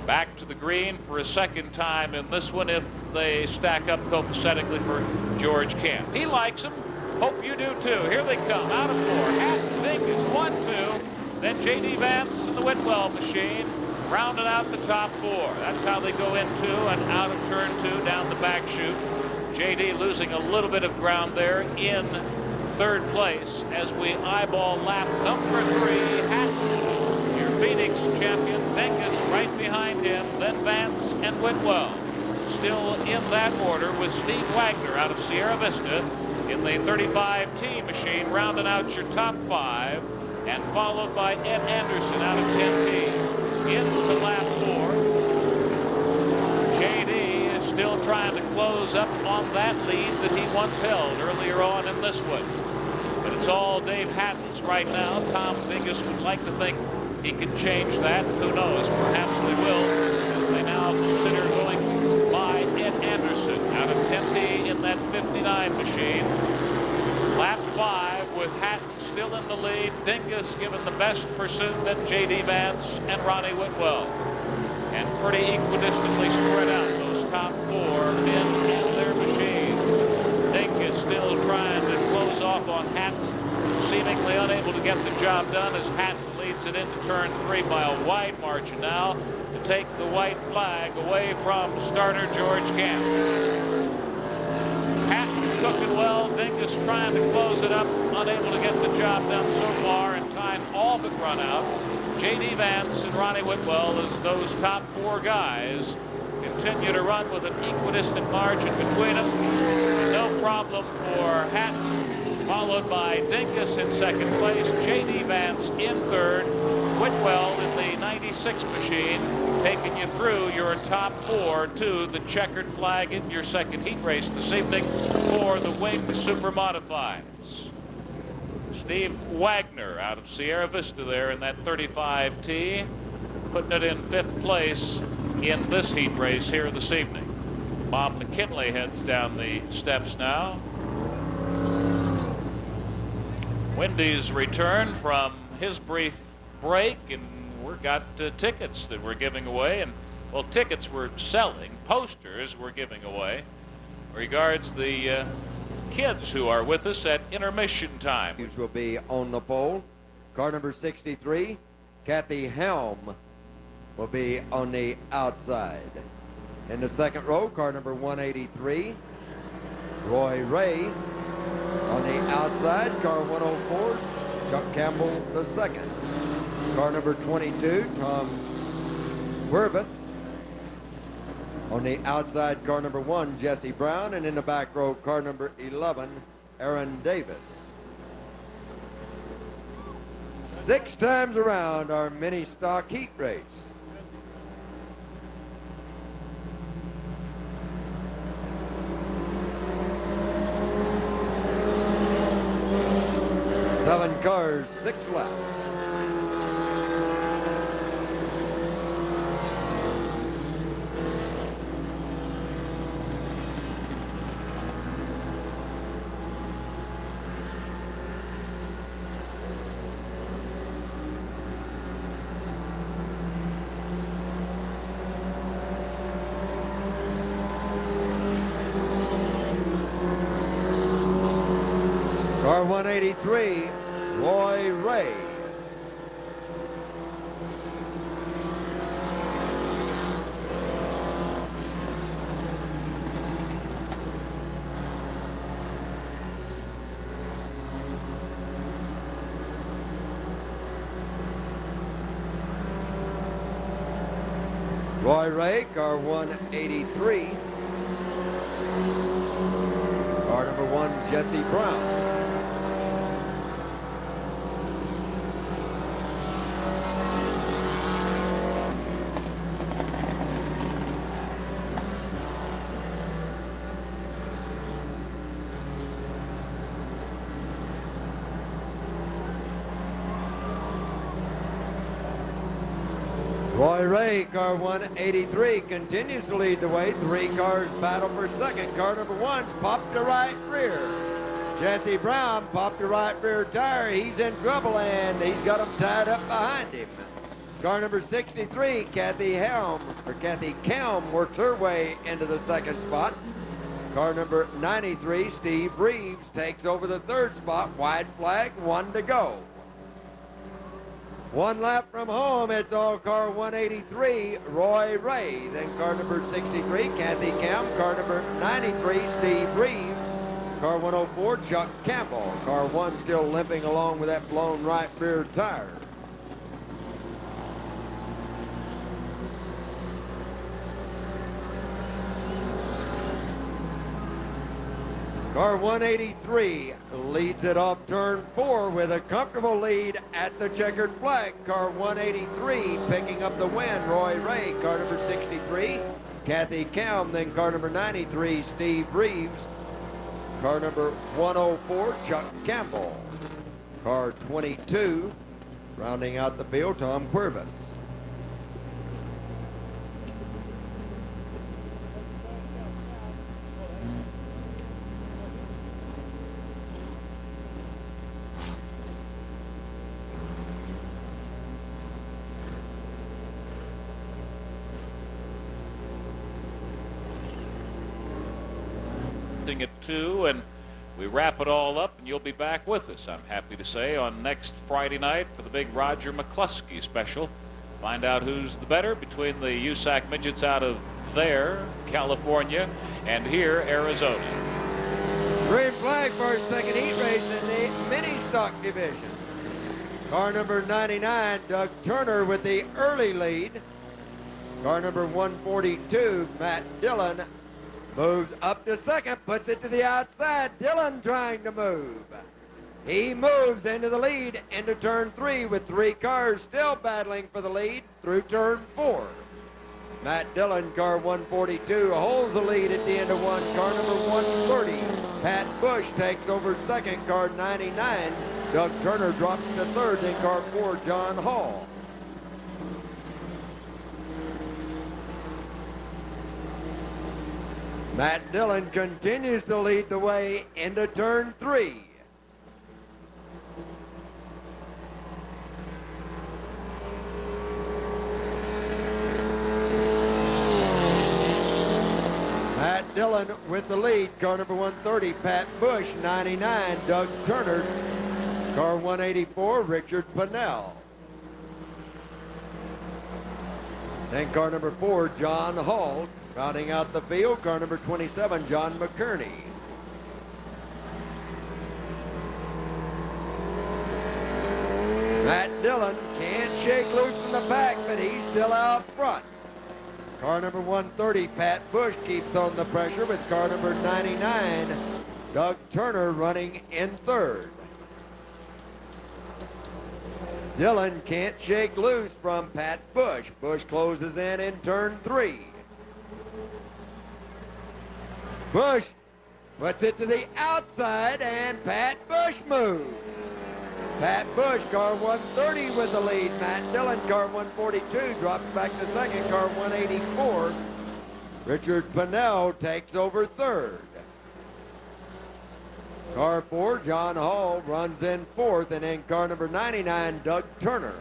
Back to the green for a second time in this one if they stack up copacetically for George Camp. He likes them. Hope you do too. Here they come out of 4. Hatton, Dingus, 1, 2. Then J.D. Vance and the Widwell machine rounding out the top 4. That's how they go into and out of turn 2 down the back chute. J.D. losing a little bit of ground there in third place as we eyeball lap number 3. Hatton, your Phoenix champion. Dingus right behind him. Then Vance and Widwell. Still in that order with Steve Wagner out of Sierra Vista in the 35T machine rounding out your top 5, and followed by Ed Anderson out of 10P. Into lap 4. J.D. is still trying to close up on that lead that he once held earlier on in this one. But it's all Dave Hatton's right now. Tom Dingus would like to think he can change that. Who knows? Perhaps they will, as they now consider going by Ed Anderson out of 10P in that 59 machine. Lap 5 with Hatton still in the lead. Dingus given the best pursuit, then J.D. Vance and Ronnie Widwell. And pretty equidistantly spread out those top 4 men and their machines. Dingus still trying to close off on Hatton, seemingly unable to get the job done as Hatton leads it into turn 3 by a wide margin now to take the white flag away from starter George Camp. Cooking well. Dingus trying to close it up, unable to get the job done so far, and time all but run out. J.D. Vance and Ronnie Widwell as those top 4 guys continue continue to run with an equidistant margin between them. No problem for Hatton, followed by Dingus in second place, J.D. Vance in third, Widwell in the 96 machine, taking you through your top 4 to the checkered flag in your second heat race this evening for the Winged Super Modifieds. Steve Wagner out of Sierra Vista there in that 35T, putting it in 5th place in this heat race here this evening. Bob McKinley heads down the steps now. Wendy's returned from his brief break, and we've got tickets that we're giving away. And well, tickets we're selling, posters we're giving away. Regards the kids who are with us at intermission time. These will be on the pole. Car number 63, Kathy Helm, will be on the outside. In the second row, car number 183, Roy Ray. On the outside, car 104, Chuck Campbell the second. Car number 22, Tom Wervis. On the outside, car number 1, Jesse Brown. And in the back row, car number 11, Aaron Davis. 6 times around our mini stock heat race. Seven cars, 6 laps. Car 183, Roy Ray. Roy Ray, car 183. Car number 1, Jesse Brown. Roy Ray, car 183, continues to lead the way. 3 cars battle for second. Car number 1's popped the right rear. Jesse Brown popped the right rear tire. He's in trouble, and he's got him tied up behind him. Car number 63, Kathy Kelm works her way into the second spot. Car number 93, Steve Reeves, takes over the third spot. White flag, 1 to go. 1 lap from home, it's all car 183, Roy Ray. Then car number 63, Kathy Kelm. Car number 93, Steve Reeves. Car 104, Chuck Campbell. Car 1 still limping along with that blown right rear tire. Car 183 leads it off turn 4 with a comfortable lead at the checkered flag. Car 183 picking up the win, Roy Ray. Car number 63, Kathy Kelm. Then car number 93, Steve Reeves. Car number 104, Chuck Campbell. Car 22, rounding out the field, Tom Quirvis. At 2, and we wrap it all up, and you'll be back with us, I'm happy to say, on next Friday night for the big Roger McCluskey special. Find out who's the better between the USAC Midgets out of there, California, and here, Arizona. Green flag for our second heat race in the mini stock division. Car number 99, Doug Turner with the early lead. Car number 142, Matt Dillon, moves up to second, puts it to the outside. Dillon trying to move. He moves into the lead into turn 3 with 3 cars still battling for the lead through turn 4. Matt Dillon, car 142, holds the lead at the end of 1. Car number 130, Pat Bush takes over second. Car 99, Doug Turner drops to third. In car 4, John Hall. Matt Dillon continues to lead the way into turn 3. Matt Dillon with the lead. Car number 130, Pat Bush. 99, Doug Turner. Car 184, Richard Pennell. Then car number 4, John Hall. Rounding out the field, car number 27, John McKerney. Matt Dillon can't shake loose from the pack, but he's still out front. Car number 130, Pat Bush, keeps on the pressure with car number 99, Doug Turner, running in third. Dillon can't shake loose from Pat Bush. Bush closes in turn 3. Bush puts it to the outside, and Pat Bush moves. Pat Bush, car 130 with the lead. Matt Dillon, car 142, drops back to second. Car 184, Richard Pennell takes over third. Car 4, John Hall, runs in fourth, and in car number 99, Doug Turner.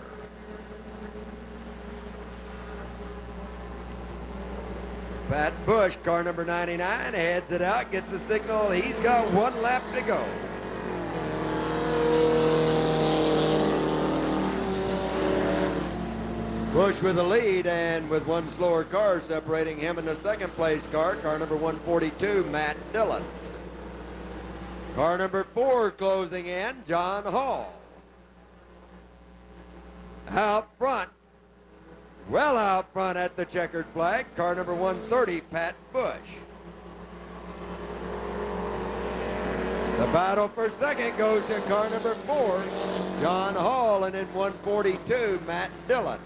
Pat Bush, car number 99, heads it out, gets a signal. He's got 1 lap to go. Bush with the lead, and with 1 slower car separating him and the second place car number 142, Matt Dillon. Car number 4 closing in, John Hall. Out front, well out front at the checkered flag, car number 130, Pat Bush. The battle for second goes to car number 4, John Hall, and in 142, Matt Dillon.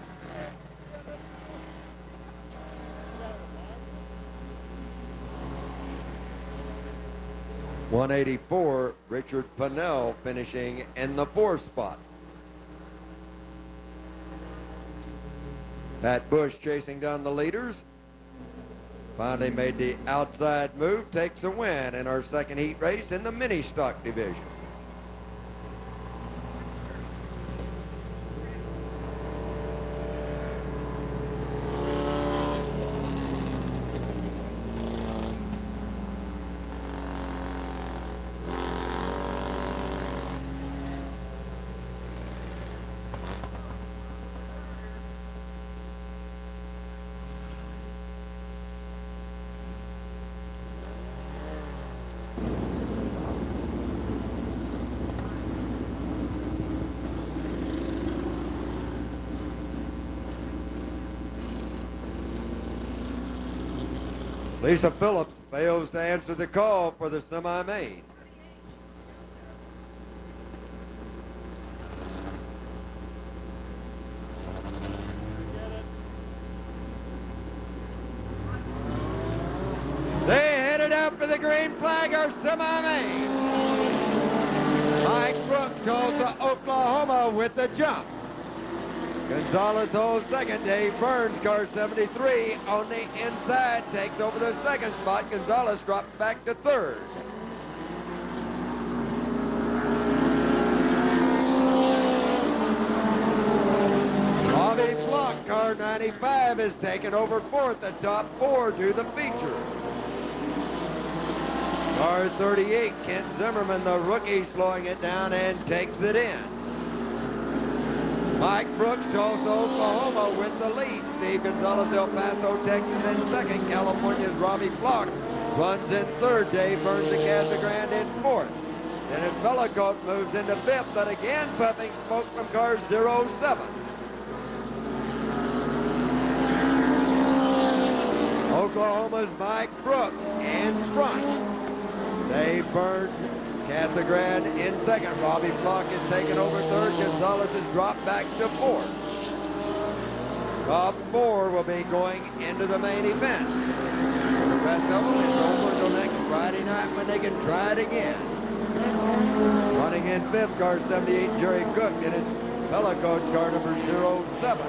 .184, Richard Pennell finishing in the 4th spot. Pat Bush chasing down the leaders. Finally made the outside move, takes a win in our second heat race in the mini stock division. Lisa Phillips fails to answer the call for the semi-main. They headed out for the green flag, our semi-main. Mike Brooks goes to Oklahoma with the jump. Gonzalez holds second. Dave Burns, car 73, on the inside, takes over the second spot. Gonzalez drops back to third. Bobby Block, car 95, is taken over fourth. The top 4 do the feature. Car 38, Kent Zimmerman, the rookie, slowing it down and takes it in. Mike Brooks, Tulsa, Oklahoma, with the lead. Steve Gonzalez, El Paso, Texas, in second. California's Robbie Flock runs in third. Dave Burns of Casa Grande in fourth. Dennis Bellicote moves into fifth, but again puffing smoke from car 07. Oklahoma's Mike Brooks in front. Dave Burns, Casagrande in second. Robbie Flock is taken over third. Gonzalez has dropped back to fourth. Top four will be going into the main event. For the rest of them, it's over until next Friday night when they can try it again. Running in fifth, car 78, Jerry Cook, in his Pellicode, car number 07.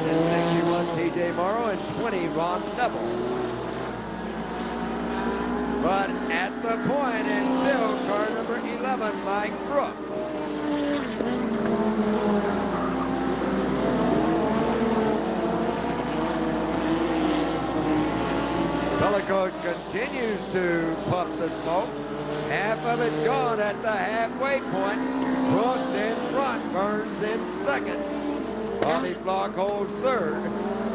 And 61, TJ Morrow, and 20, Ron Neville. But at the point, and still car number 11, Mike Brooks. Pellicode continues to puff the smoke. Half of it's gone at the halfway point. Brooks in front, Burns in second. Bobby Flock holds third.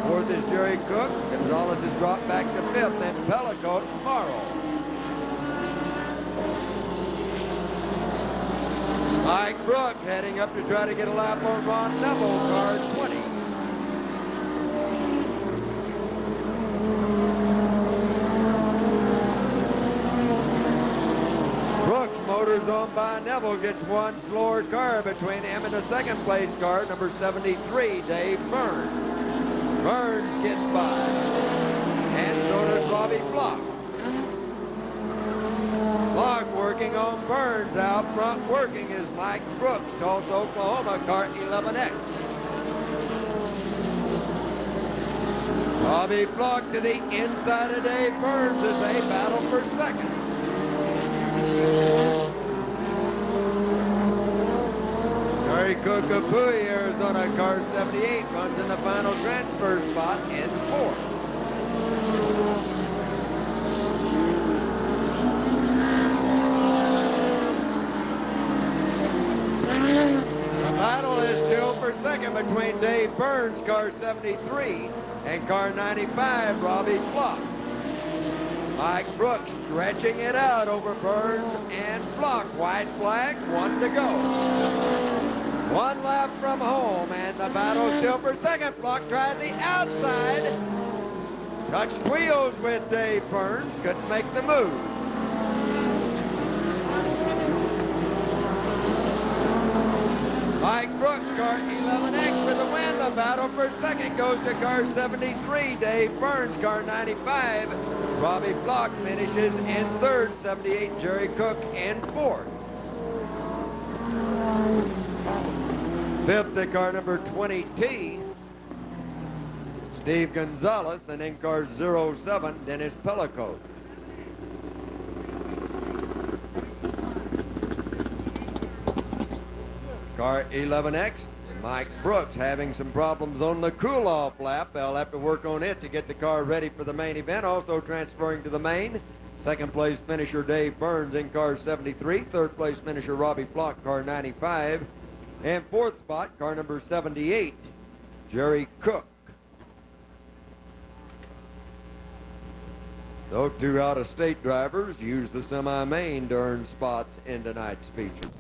Fourth is Jerry Cook. Gonzalez has dropped back to fifth, then Pellicode and Morrow. Mike Brooks heading up to try to get a lap on Ron Neville, car 20. Brooks motors on by Neville, gets one slower car between him and the second place car, number 73, Dave Burns. Burns gets by, and so does Robbie Flock. Flock working on Burns. Out front working is Mike Brooks, Tulsa, Oklahoma, car 11X. Robbie Flock to the inside of Dave Burns as they battle for second. Jerry Cook of Bowie, Arizona, car 78, runs in the final transfer spot in fourth. The battle is still for second between Dave Burns, car 73, and car 95, Robbie Flock. Mike Brooks stretching it out over Burns and Flock. White flag, one to go. One lap from home, and the battle still for second. Flock tries the outside. Touched wheels with Dave Burns, couldn't make the move. Mike Brooks, car 11X with the win. The battle for second goes to car 73, Dave Burns, car 95. Robbie Flock finishes in third, 78, Jerry Cook in fourth. Fifth, the car number 20T, Steve Gonzalez, and in car 07, Dennis Pellicode. Car 11X, Mike Brooks having some problems on the cool-off lap. They'll have to work on it to get the car ready for the main event. Also transferring to the main, second place finisher Dave Burns in car 73. Third place finisher Robbie Flock, car 95. And fourth spot, car number 78, Jerry Cook. So two out-of-state drivers use the semi-main to earn spots in tonight's feature.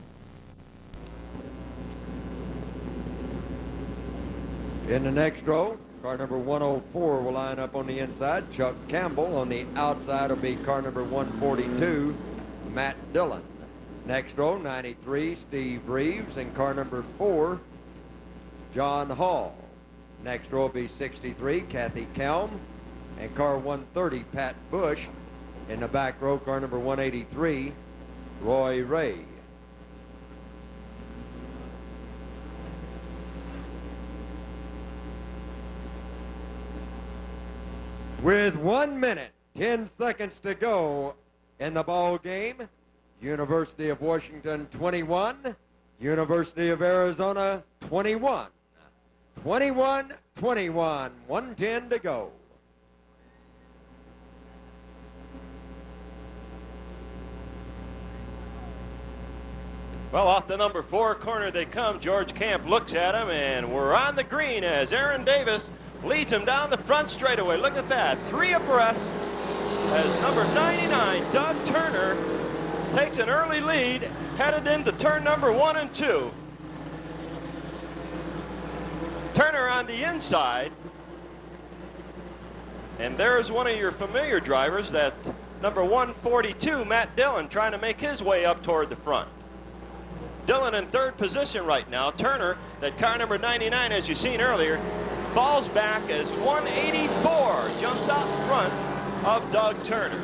In the next row, car number 104 will line up on the inside. Chuck Campbell. On the outside will be car number 142, Matt Dillon. Next row, 93, Steve Reeves. And car number 4, John Hall. Next row will be 63, Kathy Kelm. And car 130, Pat Bush. In the back row, car number 183, Roy Ray. With 1 minute, 10 seconds to go in the ball game, University of Washington 21, University of Arizona 21. 21-21, 1:10 to go. Well, off the number 4 corner they come. George Camp looks at him, and we're on the green as Aaron Davis leads him down the front straightaway. Look at that, 3 abreast as number 99, Doug Turner, takes an early lead, headed into turn number 1 and 2. Turner on the inside. And there's one of your familiar drivers, that number 142, Matt Dillon, trying to make his way up toward the front. Dillon in third position right now. Turner, that car number 99, as you seen earlier, falls back as 184, jumps out in front of Doug Turner.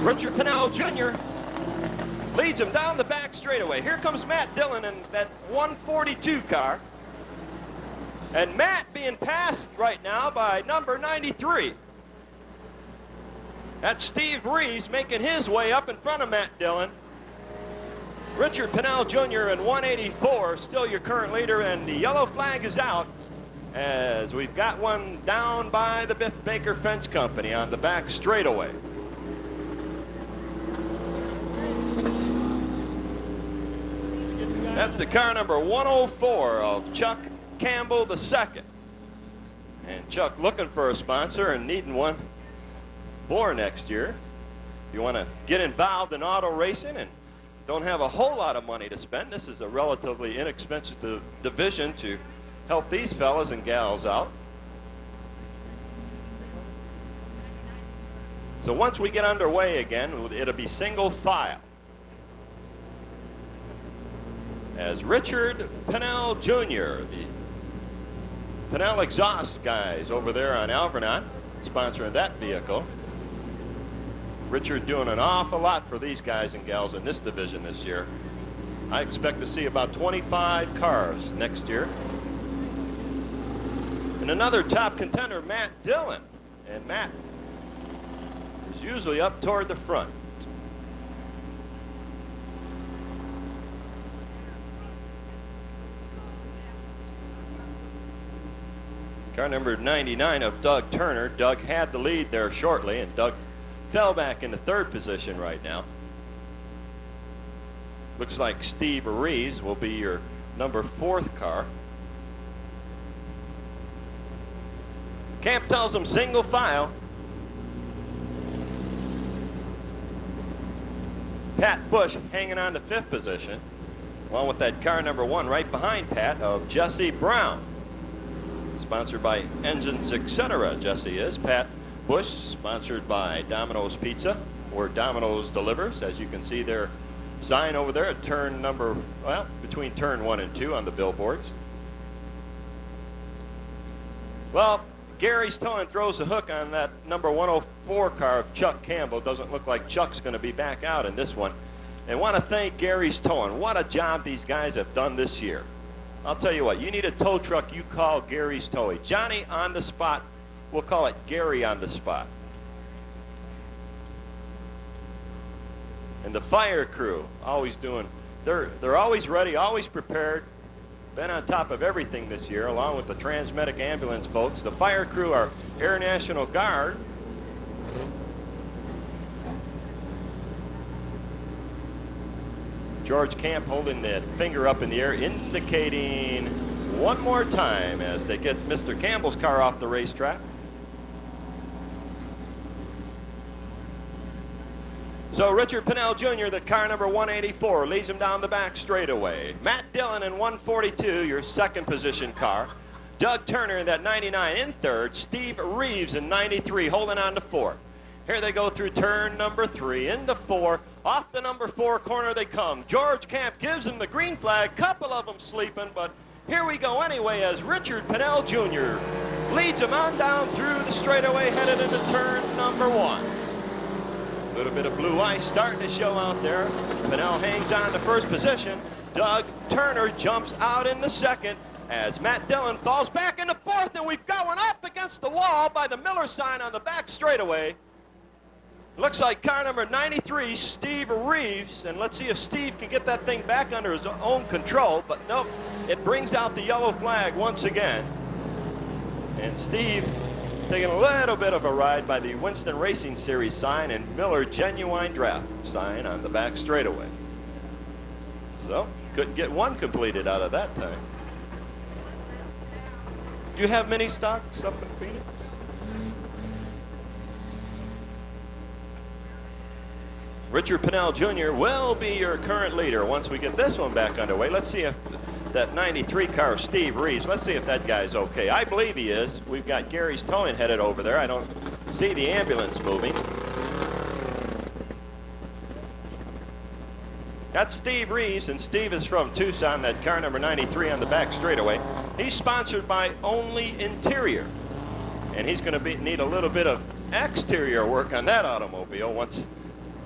Richard Pennell Jr. leads him down the back straightaway. Here comes Matt Dillon in that 142 car. And Matt being passed right now by number 93. That's Steve Reeves making his way up in front of Matt Dillon. Richard Pennell Jr. in 184, still your current leader, and the yellow flag is out as we've got one down by the Biff Baker Fence Company on the back straightaway. That's the car number 104 of Chuck Campbell II. And Chuck looking for a sponsor and needing one for next year. If you want to get involved in auto racing and don't have a whole lot of money to spend, this is a relatively inexpensive division to help these fellas and gals out. So once we get underway again, it'll be single file. As Richard Pennell Jr., the Pennell Exhaust guys over there on Alvernon, sponsoring that vehicle. Richard doing an awful lot for these guys and gals in this division this year. I expect to see about 25 cars next year. And another top contender, Matt Dillon. And Matt is usually up toward the front. Car number 99 of Doug Turner. Doug had the lead there shortly, and Doug fell back into third position right now. Looks like Steve Reeves will be your number 4th car. Camp tells him single file. Pat Bush hanging on to 5th position, along with that car number 1 right behind Pat of Jesse Brown. Sponsored by Engines Etc. Jesse is. Pat Bush, sponsored by Domino's Pizza, or Domino's Delivers, as you can see their sign over there at turn number, well, between turn 1 and 2 on the billboards. Well, Gary's towing throws the hook on that number 104 car of Chuck Campbell. Doesn't look like Chuck's going to be back out in this one. And want to thank Gary's Towing. What a job these guys have done this year. I'll tell you what, you need a tow truck, you call Gary's Towing. Johnny on the spot, we'll call it Gary on the spot. And the fire crew, always doing, they're always ready, always prepared. Been on top of everything this year, along with the Transmedic ambulance folks. The fire crew are Air National Guard. George Camp holding that finger up in the air, indicating one more time as they get Mr. Campbell's car off the racetrack. So Richard Pennell Jr., the car number 184, leads him down the back straightaway. Matt Dillon in 142, your 2nd position car. Doug Turner in that 99 in 3rd. Steve Reeves in 93 holding on to 4th. Here they go through turn number 3 into 4. Off the number 4 corner they come. George Camp gives them the green flag. Couple of them sleeping, but here we go anyway as Richard Pennell Jr. leads them on down through the straightaway, headed into turn number 1. A little bit of blue ice starting to show out there. Pennell hangs on to 1st position. Doug Turner jumps out in the 2nd as Matt Dillon falls back into 4th, and we've got one up against the wall by the Miller sign on the back straightaway. Looks like car number 93, Steve Reeves, and let's see if Steve can get that thing back under his own control, but nope, it brings out the yellow flag once again. And Steve taking a little bit of a ride by the Winston Racing Series sign and Miller Genuine Draft sign on the back straightaway. So, couldn't get one completed out of that time. Do you have mini stocks up in Phoenix? Richard Pennell Jr. will be your current leader once we get this one back underway. Let's see if that 93 car, Steve Reeves. Let's see if that guy's okay. I believe he is. We've got Gary's towing headed over there. I don't see the ambulance moving. That's Steve Reeves, and Steve is from Tucson, that car number 93 on the back straightaway. He's sponsored by Only Interior, and he's going to need a little bit of exterior work on that automobile once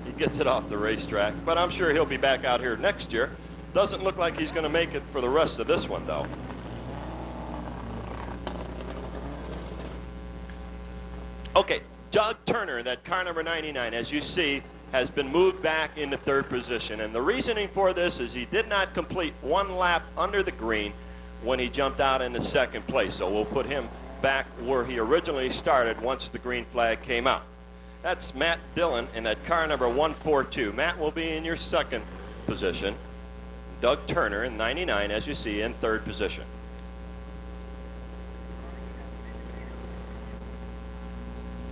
he gets it off the racetrack. But I'm sure he'll be back out here next year. Doesn't look like he's going to make it for the rest of this one, though. Okay, Doug Turner, that car number 99, as you see, has been moved back into third position. And the reasoning for this is he did not complete one lap under the green when he jumped out into second place. So we'll put him back where he originally started once the green flag came out. That's Matt Dillon in that car number 142. Matt will be in your second position. Doug Turner in 99, as you see, in third position.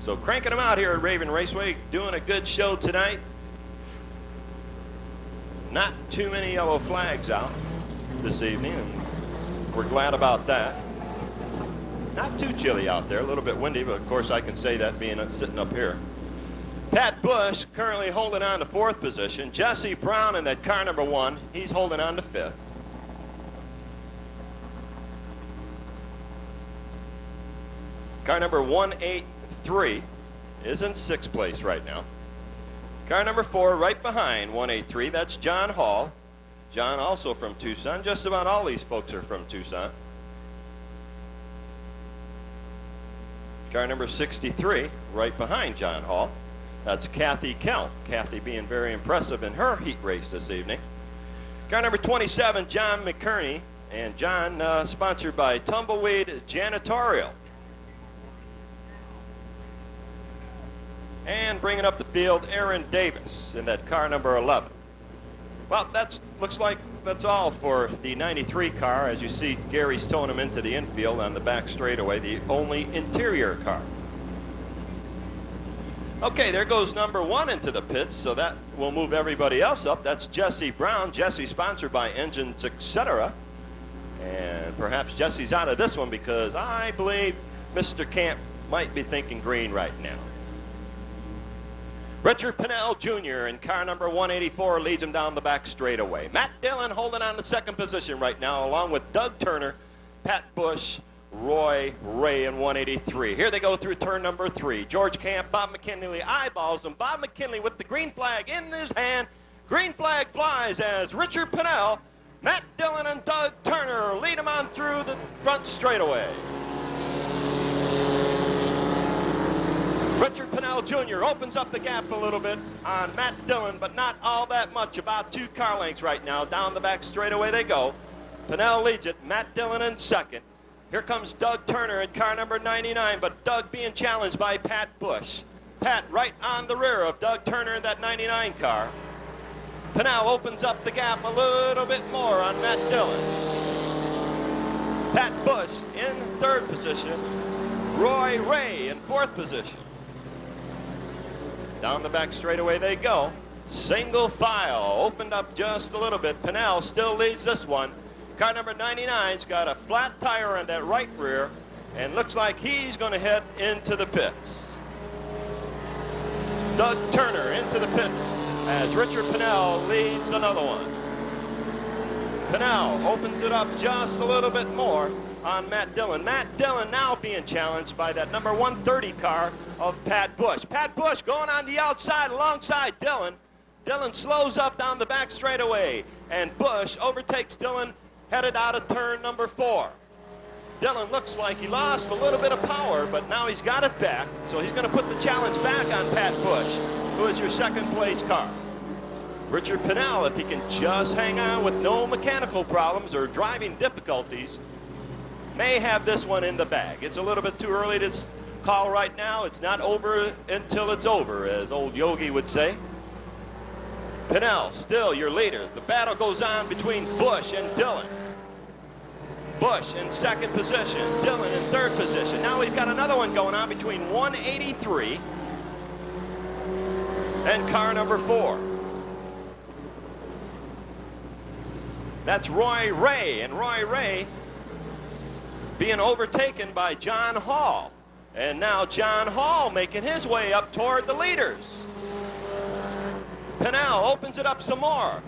So cranking them out here at Raven Raceway, doing a good show tonight. Not too many yellow flags out this evening, and we're glad about that. Not too chilly out there, a little bit windy, but of course I can say that being sitting up here. Pat Bush currently holding on to fourth position. Jesse Brown in that car number 1, he's holding on to fifth. Car number 183 is in sixth place right now. Car number 4 right behind 183, that's John Hall. John also from Tucson. Just about all these folks are from Tucson. Car number 63 right behind John Hall. That's Kathy Kell. Kathy being very impressive in her heat race this evening. Car number 27, John McKerney. And John sponsored by Tumbleweed Janitorial. And bringing up the field, Aaron Davis in that car number 11. Well, looks like that's all for the 93 car. As you see, Gary's towing him into the infield on the back straightaway, the only interior car. Okay, there goes number 1 into the pits, so that will move everybody else up. That's Jesse Brown. Jesse sponsored by Engines Etc. And perhaps Jesse's out of this one because I believe Mr. Camp might be thinking green right now. Richard Pinnell Jr. in car number 184 leads him down the back straightaway. Matt Dillon holding on to second position right now, along with Doug Turner, Pat Bush, Roy Ray in 183. Here they go through turn number 3. George Camp, Bob McKinley eyeballs him. Bob McKinley with the green flag in his hand. Green flag flies as Richard Pinnell, Matt Dillon, and Doug Turner lead him on through the front straightaway. Richard Pinnell Jr. opens up the gap a little bit on Matt Dillon, but not all that much, about 2 car lengths right now. Down the back straightaway they go. Pinnell leads it, Matt Dillon in second. Here comes Doug Turner in car number 99, but Doug being challenged by Pat Bush. Pat right on the rear of Doug Turner in that 99 car. Pinnell opens up the gap a little bit more on Matt Dillon. Pat Bush in third position. Roy Ray in fourth position. Down the back straightaway they go. Single file, opened up just a little bit. Pinnell still leads this one. Car number 99's got a flat tire on that right rear, and looks like he's going to head into the pits. Doug Turner into the pits as Richard Pinnell leads another one. Pinnell opens it up just a little bit more on Matt Dillon. Matt Dillon now being challenged by that number 130 car of Pat Bush. Pat Bush going on the outside alongside Dillon. Dillon slows up down the back straightaway, and Bush overtakes Dillon headed out of turn number 4. Dillon looks like he lost a little bit of power, but now he's got it back, so he's going to put the challenge back on Pat Bush, who is your second place car. Richard Pinnell, if he can just hang on with no mechanical problems or driving difficulties, may have this one in the bag. It's a little bit too early to call right now. It's not over until it's over, as old Yogi would say. Pinnell, still your leader. The battle goes on between Bush and Dillon. Bush in second position, Dillon in third position. Now we've got another one going on between 183 and car number 4. That's Roy Ray, and Roy Ray being overtaken by John Hall. And now John Hall making his way up toward the leaders. Pennell opens it up some more.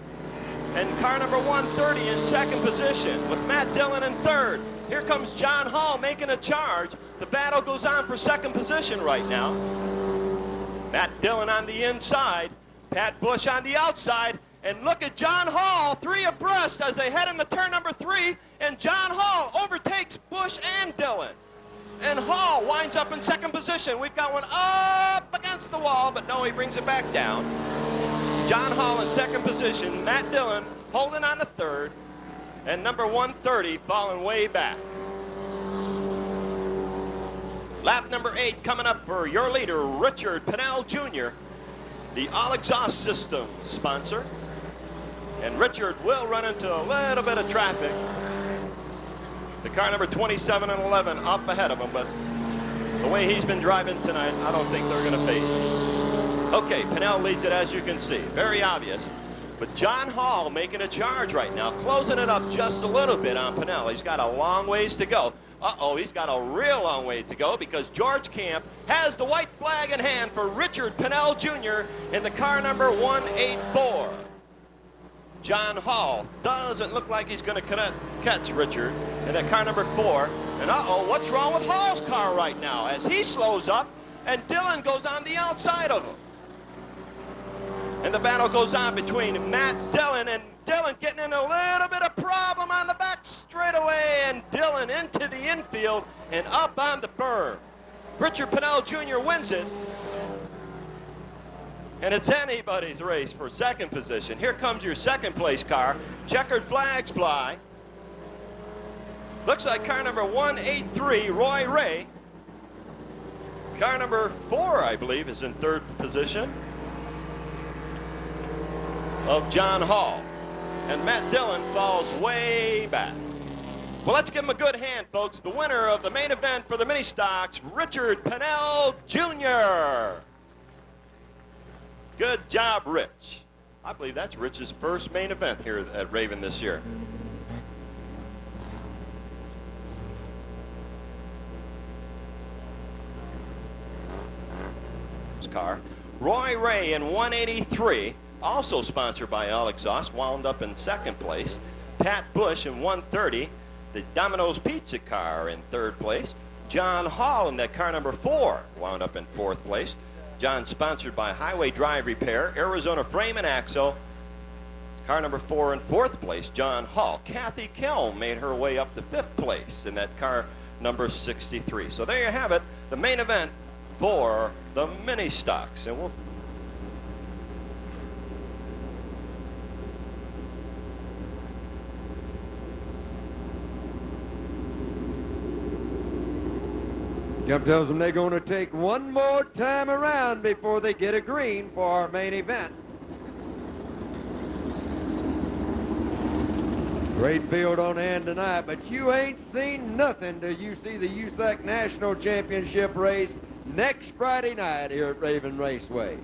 And car number 130 in second position with Matt Dillon in third. Here comes John Hall making a charge. The battle goes on for second position right now. Matt Dillon on the inside, Pat Bush on the outside, and look at John Hall, 3 abreast as they head into turn number 3, and John Hall overtakes Bush and Dillon. And Hall winds up in second position. We've got one up against the wall, but no, he brings it back down. John Hall in second position, Matt Dillon holding on to third, and number 130 falling way back. Lap number 8 coming up for your leader, Richard Pennell Jr., the All Exhaust System sponsor. And Richard will run into a little bit of traffic. The car number 27 and 11 up ahead of him, but the way he's been driving tonight, I don't think they're going to phase him. Okay, Pennell leads it, as you can see. Very obvious. But John Hall making a charge right now, closing it up just a little bit on Pennell. He's got a long ways to go. Uh-oh, he's got a real long way to go because George Camp has the white flag in hand for Richard Pennell Jr. in the car number 184. John Hall doesn't look like he's going to catch Richard in that car number 4. And uh-oh, what's wrong with Hall's car right now as he slows up and Dillon goes on the outside of him. And the battle goes on between Matt Dillon and Dillon getting in a little bit of problem on the back straightaway, and Dillon into the infield and up on the berm. Richard Pennell Jr. wins it. And it's anybody's race for second position. Here comes your second place car. Checkered flags fly. Looks like car number 183, Roy Ray. Car number 4, I believe, is in third position of John Hall. And Matt Dillon falls way back. Well, let's give him a good hand, folks. The winner of the main event for the mini stocks, Richard Pennell Jr. Good job, Rich. I believe that's Rich's first main event here at Raven this year. Car. Roy Ray in 183, also sponsored by All Exhaust, wound up in second place. Pat Bush in 130, the Domino's Pizza car in third place. John Hall in that car number 4 wound up in fourth place. John sponsored by Highway Drive Repair, Arizona Frame and Axle. Car number 4 in fourth place, John Hall. Kathy Kelm made her way up to fifth place in that car number 63. So there you have it, the main event for the mini stocks. And we'll Jump tells them they're going to take one more time around before they get a green for our main event. Great field on hand tonight, but you ain't seen nothing till you see the USAC National Championship race next Friday night here at Raven Raceway.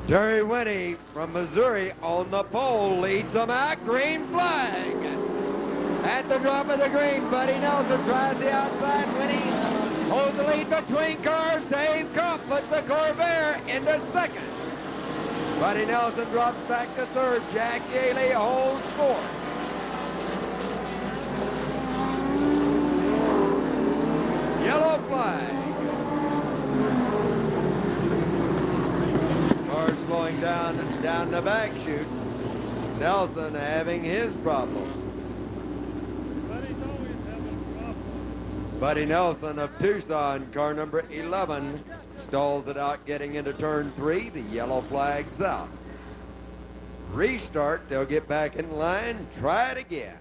Terry Winnie from Missouri on the pole leads them out. Green flag. At the drop of the green, Buddy Nelson tries the outside. Winnie holds the lead between cars. Dave Cup puts the Corvair into second. Buddy Nelson drops back to third. Jack Yaley holds fourth. Yellow flag. Cars slowing down the back chute. Nelson having his problems. Buddy Nelson of Tucson, car number 11, stalls it out getting into turn 3. The yellow flag's out. Restart, they'll get back in line, try it again.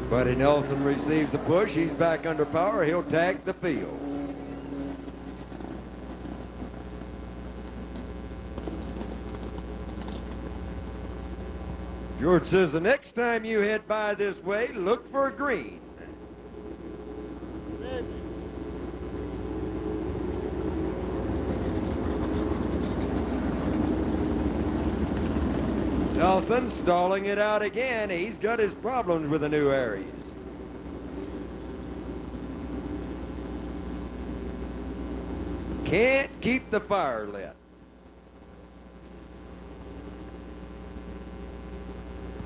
Buddy Nelson receives the push. He's back under power. He'll tag the field. George says the next time you head by this way, look for a green. Nelson stalling it out again. He's got his problems with the new Aries. Can't keep the fire lit.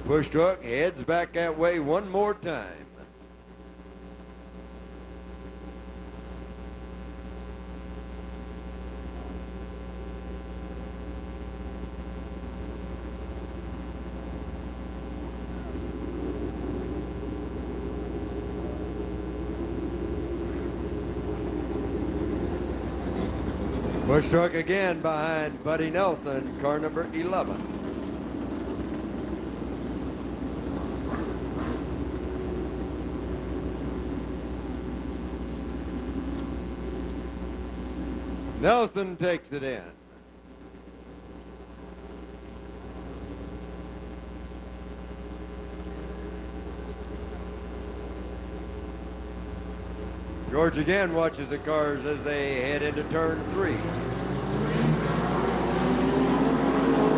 Push truck heads back that way one more time. Push truck again behind Buddy Nelson, car number 11. Nelson takes it in. George again watches the cars as they head into turn 3.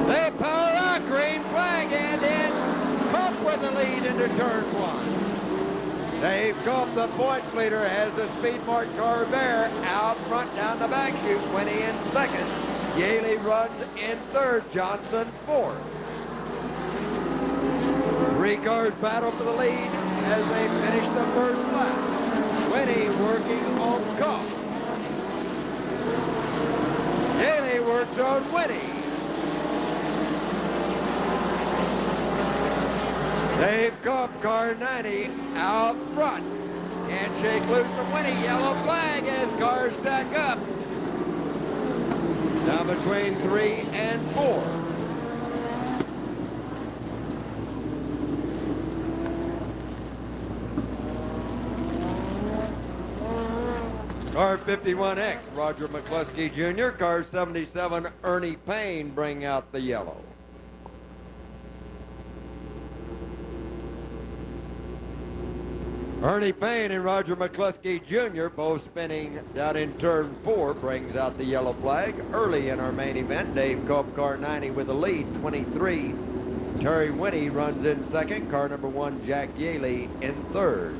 They power out, green flag, and it's Cook with the lead into turn 1. Dave Cook, the points leader, has the speed mark car Bear out front down the back chute. Winnie in second. Yaley runs in third. Johnson fourth. 3 cars battle for the lead as they finish the first lap. Winnie working on Cook. Yaley works on Winnie. Dave Cook, car 90, out front. Can't shake loose from Winnie. Yellow flag as cars stack up. Down between 3 and 4. Car 51X, Roger McCluskey Jr. Car 77, Ernie Payne bring out the yellow. Ernie Payne and Roger McCluskey Jr. both spinning down in turn 4 brings out the yellow flag. Early in our main event, Dave Cope, car 90 with the lead, 23. Terry Winnie runs in second. Car number 1, Jack Yaley in third.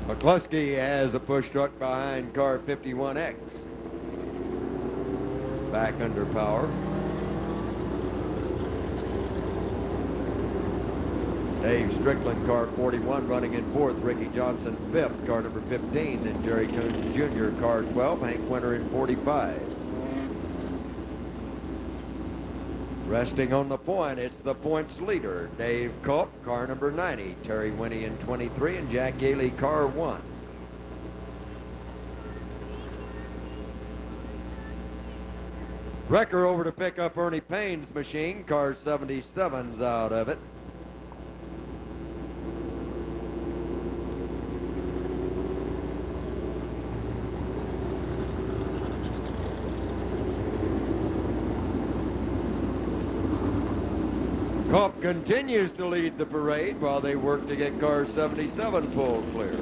McCluskey has a push truck behind car 51X. Back under power. Dave Strickland, car 41, running in fourth. Ricky Johnson, fifth, car number 15. And Jerry Coons Jr., car 12. Hank Winter in 45. Resting on the point, it's the points leader, Dave Cope, car number 90. Terry Winnie in 23, and Jack Yaley, car 1. Wrecker over to pick up Ernie Payne's machine. Car 77's out of it. Cope continues to lead the parade while they work to get car 77 pulled clear.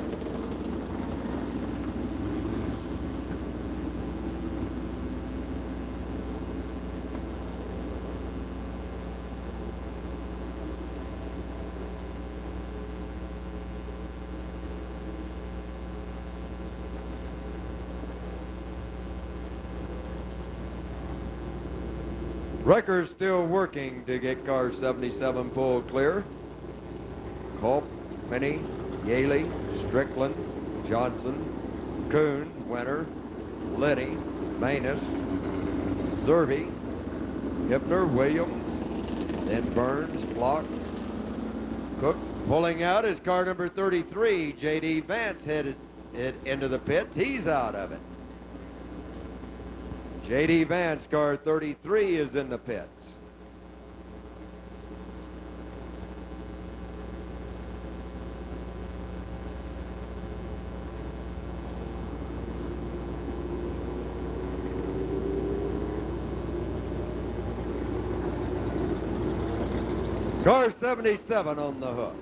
Wrecker's still working to get car 77 pulled clear. Culp, Winnie, Yaley, Strickland, Johnson, Coons, Winter, Liddy, Manus, Zerby, Hibner, Williams, then Burns, Flock, Cook. Pulling out is car number 33. J.D. Vance headed into the pits. He's out of it. J.D. Vance, car 33, is in the pits. Car 77 on the hook.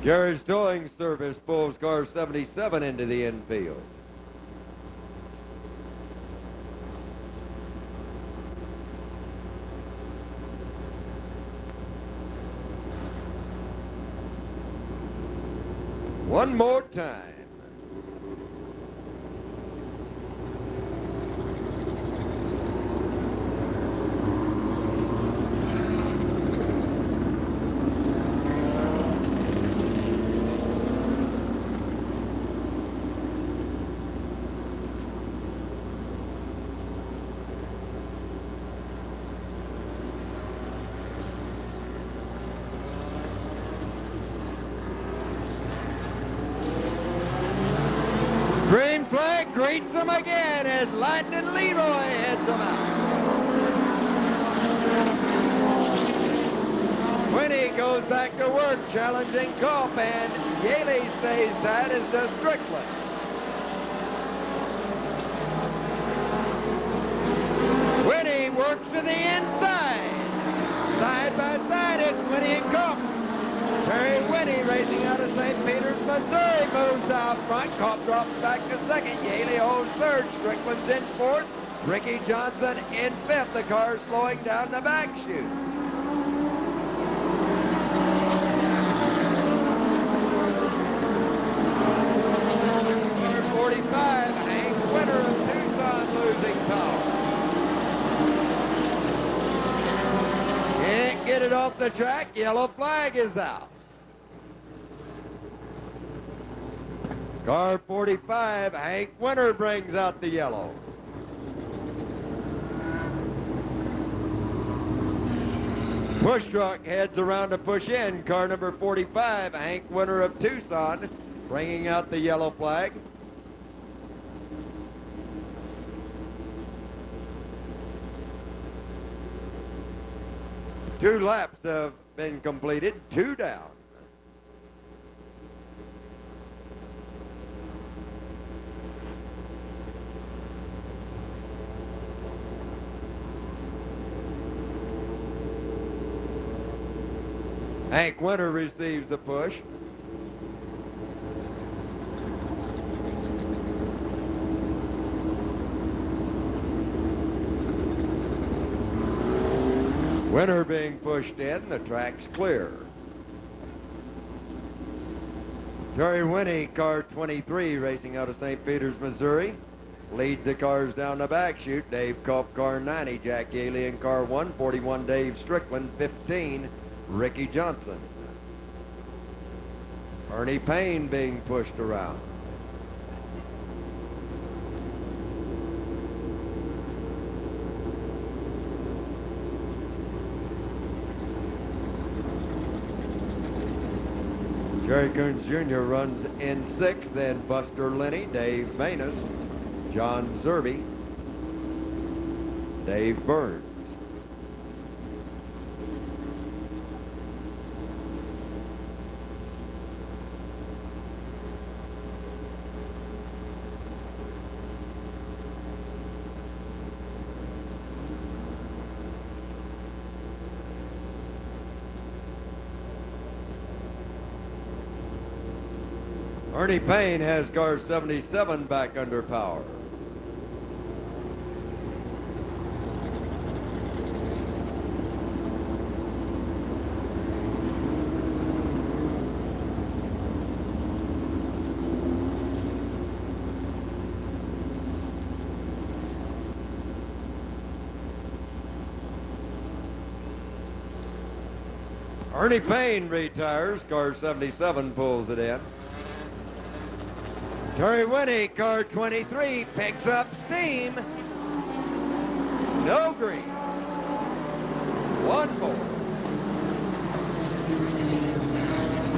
Garage Towing Service pulls car 77 into the infield. One more time. Green flag greets them again as Lightning Leroy heads them out. Winnie goes back to work challenging Cope, and Yaley stays tied as does Strickland. Winnie works to the inside. Side by side, it's Winnie and Cope. Terry Winnie racing out of St. Peters, Missouri, moves out front. Cobb drops back to second. Yaley holds third. Strickland's in fourth. Ricky Johnson in fifth. The car slowing down the back chute. Car 45, Hank Winter of Tucson losing power. Can't get it off the track. Yellow flag is out. Car 45, Hank Winter brings out the yellow. Push truck heads around to push in. Car number 45, Hank Winter of Tucson, bringing out the yellow flag. Two laps have been completed, 2 down. Hank Winter receives the push. Winter being pushed in, the track's clear. Terry Winnie, car 23, racing out of St. Peters, Missouri, leads the cars down the back chute. Dave Culp, car 90, Jack Yaley in car 141, Dave Strickland, 15, Ricky Johnson. Ernie Payne being pushed around. Jerry Coons Jr. runs in 6th, then Buster Linney, Dave Manus, John Zerby, Dave Burns. Ernie Payne has car 77 back under power. Ernie Payne retires. Car 77 pulls it in. Terry Winnie, car 23, picks up steam. No green. One more.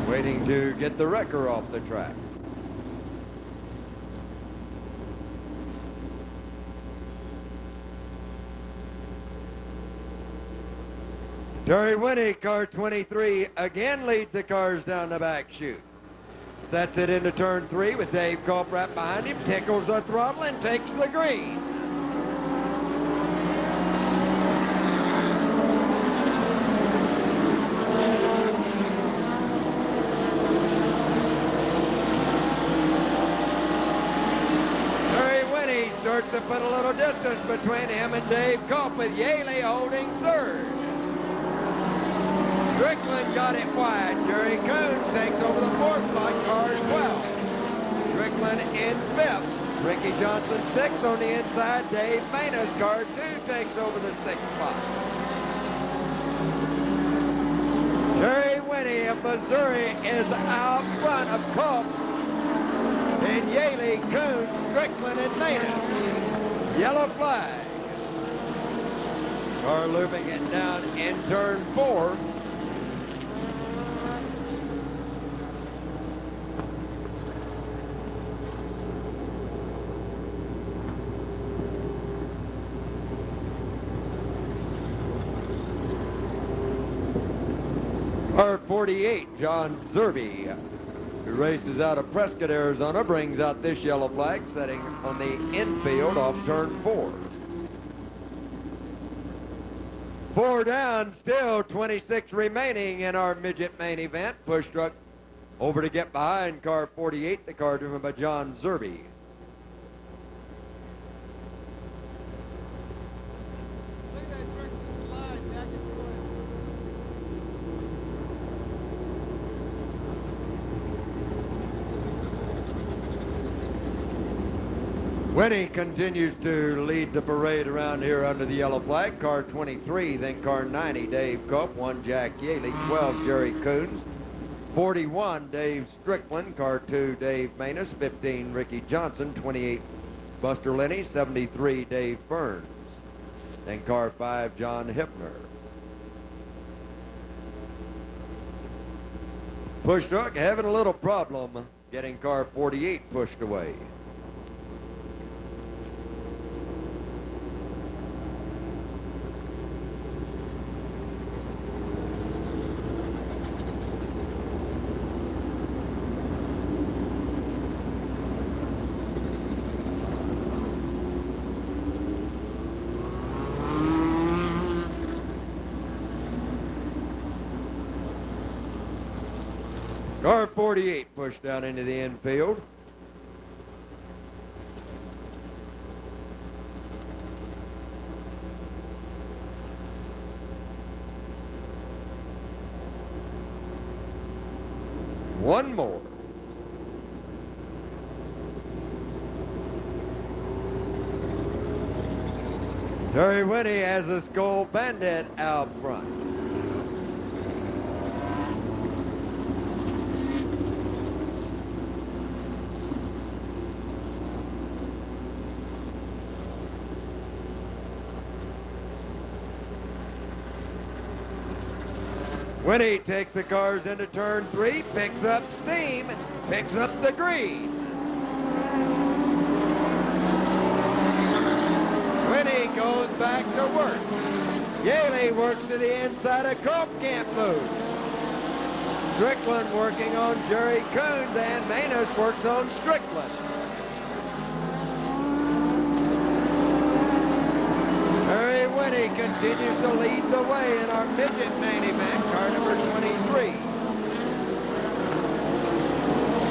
Waiting to get the wrecker off the track. Terry Winnie, car 23, again leads the cars down the back chute. Sets it into turn 3 with Dave Culp right behind him, tickles the throttle and takes the green. Terry Winnie starts to put a little distance between him and Dave Culp, with Yaley holding third. Strickland got it wide. Jerry Coons takes over the 4th spot, car 12. Strickland in 5th. Ricky Johnson 6th on the inside. Dave Manus, car 2, takes over the 6th spot. Terry Winnie of Missouri is out front of Culp. Then Yaley, Coons, Strickland, and Manus. Yellow flag. Car looping it down in turn 4. Car 48, John Zerby, who races out of Prescott, Arizona, brings out this yellow flag, setting on the infield off turn 4. 4 down, still 26 remaining in our midget main event. Push truck over to get behind car 48, the car driven by John Zerby. Winnie continues to lead the parade around here under the yellow flag. Car 23, then car 90, Dave Culp, 1 Jack Yaley, 12 Jerry Coons, 41 Dave Strickland, car 2 Dave Manus, 15 Ricky Johnson, 28 Buster Lenny, 73 Dave Burns, then car 5 John Hibner. Push truck having a little problem getting car 48 pushed away. Car 48 pushed down into the infield. One more. Terry Winnie has a Skull Bandit out front. Winnie takes the cars into turn 3, picks up steam, picks up the green. Winnie goes back to work. Yaley works to the inside of Culp, can't move. Strickland working on Jerry Coons, and Manus works on Strickland. Winnie continues to lead the way in our midget main event, car number 23.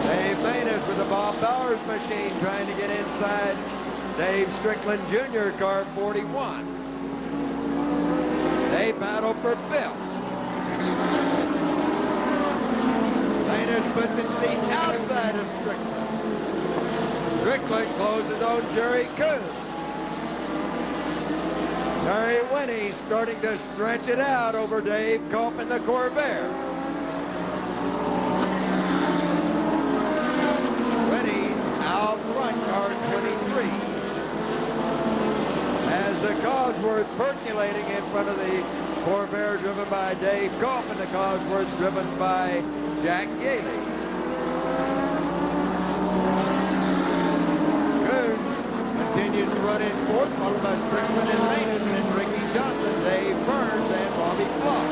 Dave Manus with the Bob Bowers machine trying to get inside Dave Strickland Jr., car 41. They battle for 5th. Manus puts it to the outside of Strickland. Strickland closes on Jerry Coons. Terry Winnie starting to stretch it out over Dave Culp in the Corvair. Winnie out front, car 23. As the Cosworth percolating in front of the Corvair driven by Dave Culp and the Cosworth driven by Jack Gailey. Continues to run in fourth, followed by Strickland and Manus, then Ricky Johnson, Dave Burns, and Robbie Clark.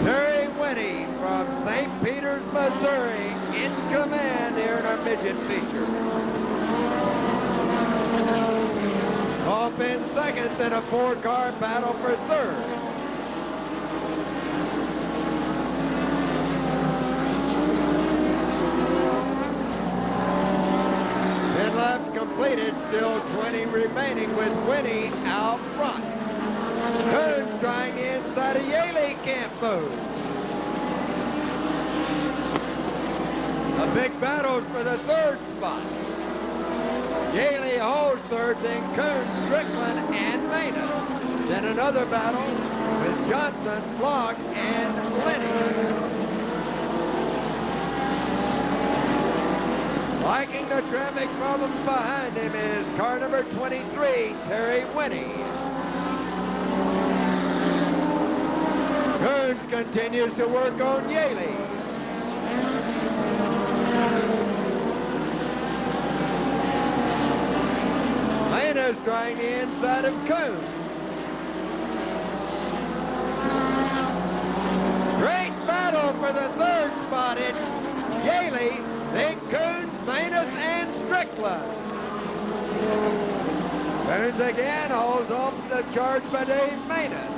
Terry Winnie from St. Peters, Missouri, in command here in our midget feature. Off in second, then a four-car battle for third. Laps completed, still 20 remaining with Winnie out front. Coons trying the inside of Yaley, can't move. The big battles for the third spot. Yaley holds third, then Coons, Strickland, and Manus. Then another battle with Johnson, Flock, and Lenny. Liking the traffic problems behind him is car number 23, Terry Winnie. Coons continues to work on Yaley. Manus trying the inside of Coons. Great battle for the third spot. It's Yaley, then Coons, Manus, and Strickland. Coons again holds off the charge by Dave Manus.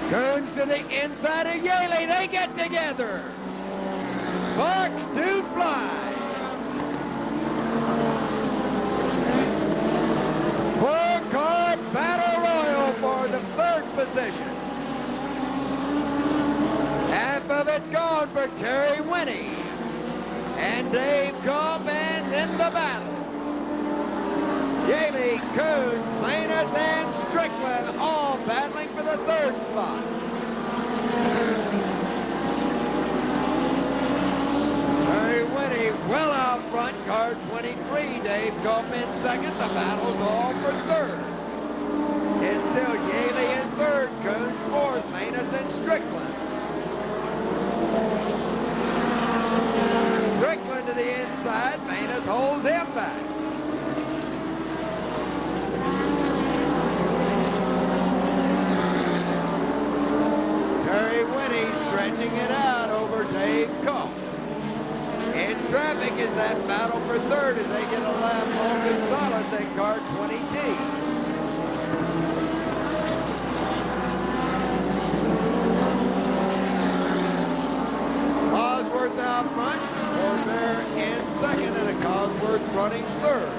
Coons to the inside of Yaley. They get together. Sparks do fly. Four-car battle royal for the third position. Half of it's gone for Terry Winnie. And Dave Culp, and in the battle. Yaley, Coons, Manus, and Strickland all battling for the third spot. Terry Winnie well out front, car 23. Dave Culp in second. The battle's all for third. It's still Yaley in third, Coons fourth, Manus, and Strickland. Strickland to the inside, Manus holds him back. Terry Winnie stretching it out over Dave Culp. In traffic is that battle for third as they get a lap on Gonzalez in car 20T. Cosworth out front, Corvair in second, and a Cosworth running third.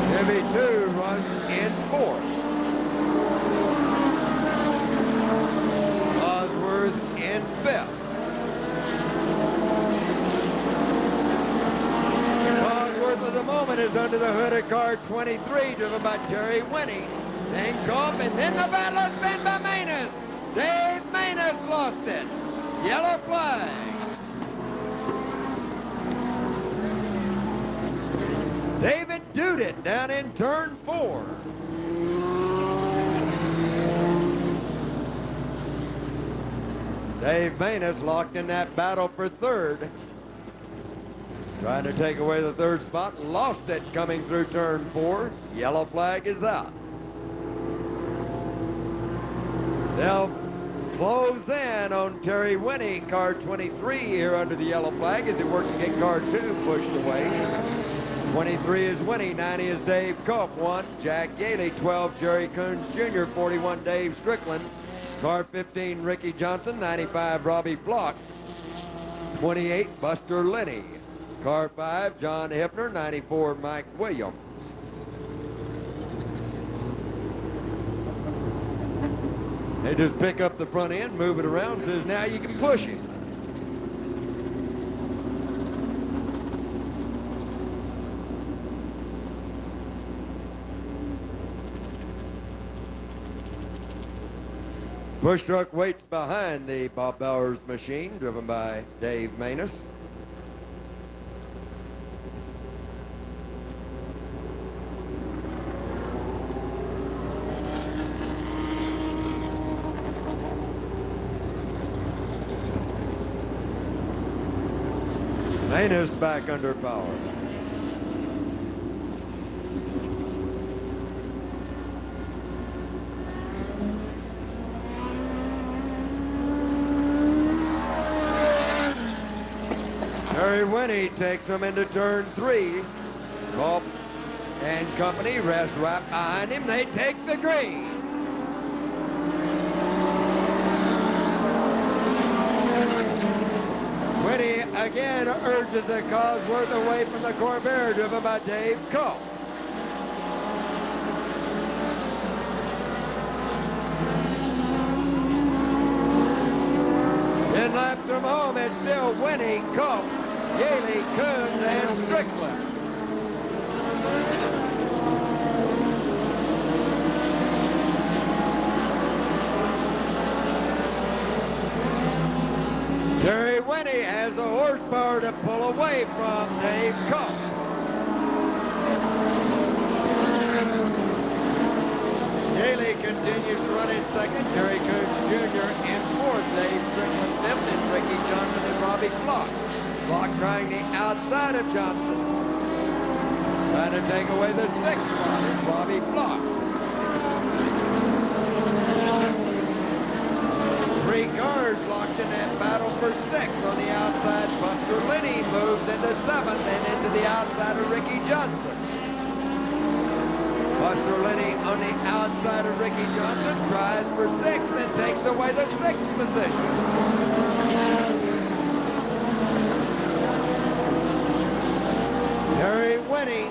Chevy 2 runs in fourth. Cosworth in fifth. Of the moment is under the hood of car 23, driven by Terry Winnie. Then Culp, and then the battle has been by Manus. Dave Manus lost it. Yellow flag. David Dudit down in turn 4. Dave Manus locked in that battle for third. Trying to take away the third spot, lost it coming through turn 4. Yellow flag is out. They'll close in on Terry Winnie, car 23 here under the yellow flag as he worked to get car 2 pushed away. 23 is Winnie, 90 is Dave Culp, 1 Jack Gailey, 12 Jerry Coons Jr., 41 Dave Strickland, car 15 Ricky Johnson, 95 Robbie Flock, 28 Buster Lenny. Car 5, John Hibner, 94, Mike Williams. They just pick up the front end, move it around, says now you can push it. Push truck waits behind the Bob Bowers machine, driven by Dave Manus. Manus back under power. Harry Winnie takes them into turn 3. Culp and company rest right behind him. They take the green. Winnie again urges the Cosworth away from the Corvair, driven by Dave Culp. Ten laps from home, it's still Winnie, Culp, Yaley, Coons, and Strickland. Terry Winnie has the horsepower to pull away from Dave Culp. Yaley continues running second. Jerry Coons Jr. in fourth. Dave Strickland fifth, and Ricky Johnson and Robbie Block. Block trying the outside of Johnson. Trying to take away the sixth spot is Robbie Block. Three cars locked in that battle for sixth. On the outside, Buster Linney moves into seventh and into the outside of Ricky Johnson. Buster Linney on the outside of Ricky Johnson tries for sixth and takes away the sixth position. Terry Winnie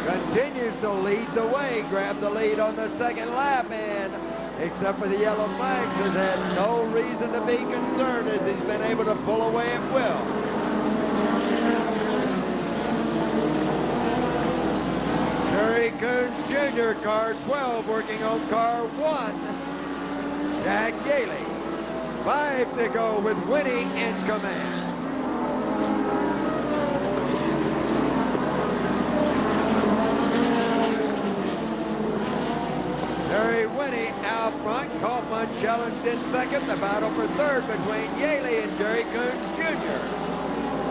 continues to lead the way, grabbed the lead on the second lap, and except for the yellow flag, has had no reason to be concerned as he's been able to pull away at will. Jerry Coons Jr., car 12, working on car 1. Jack Yaley. 5 to go with Winnie in command. Terry Winnie out front. Kaufman challenged in second. The battle for third between Yaley and Jerry Coons Jr.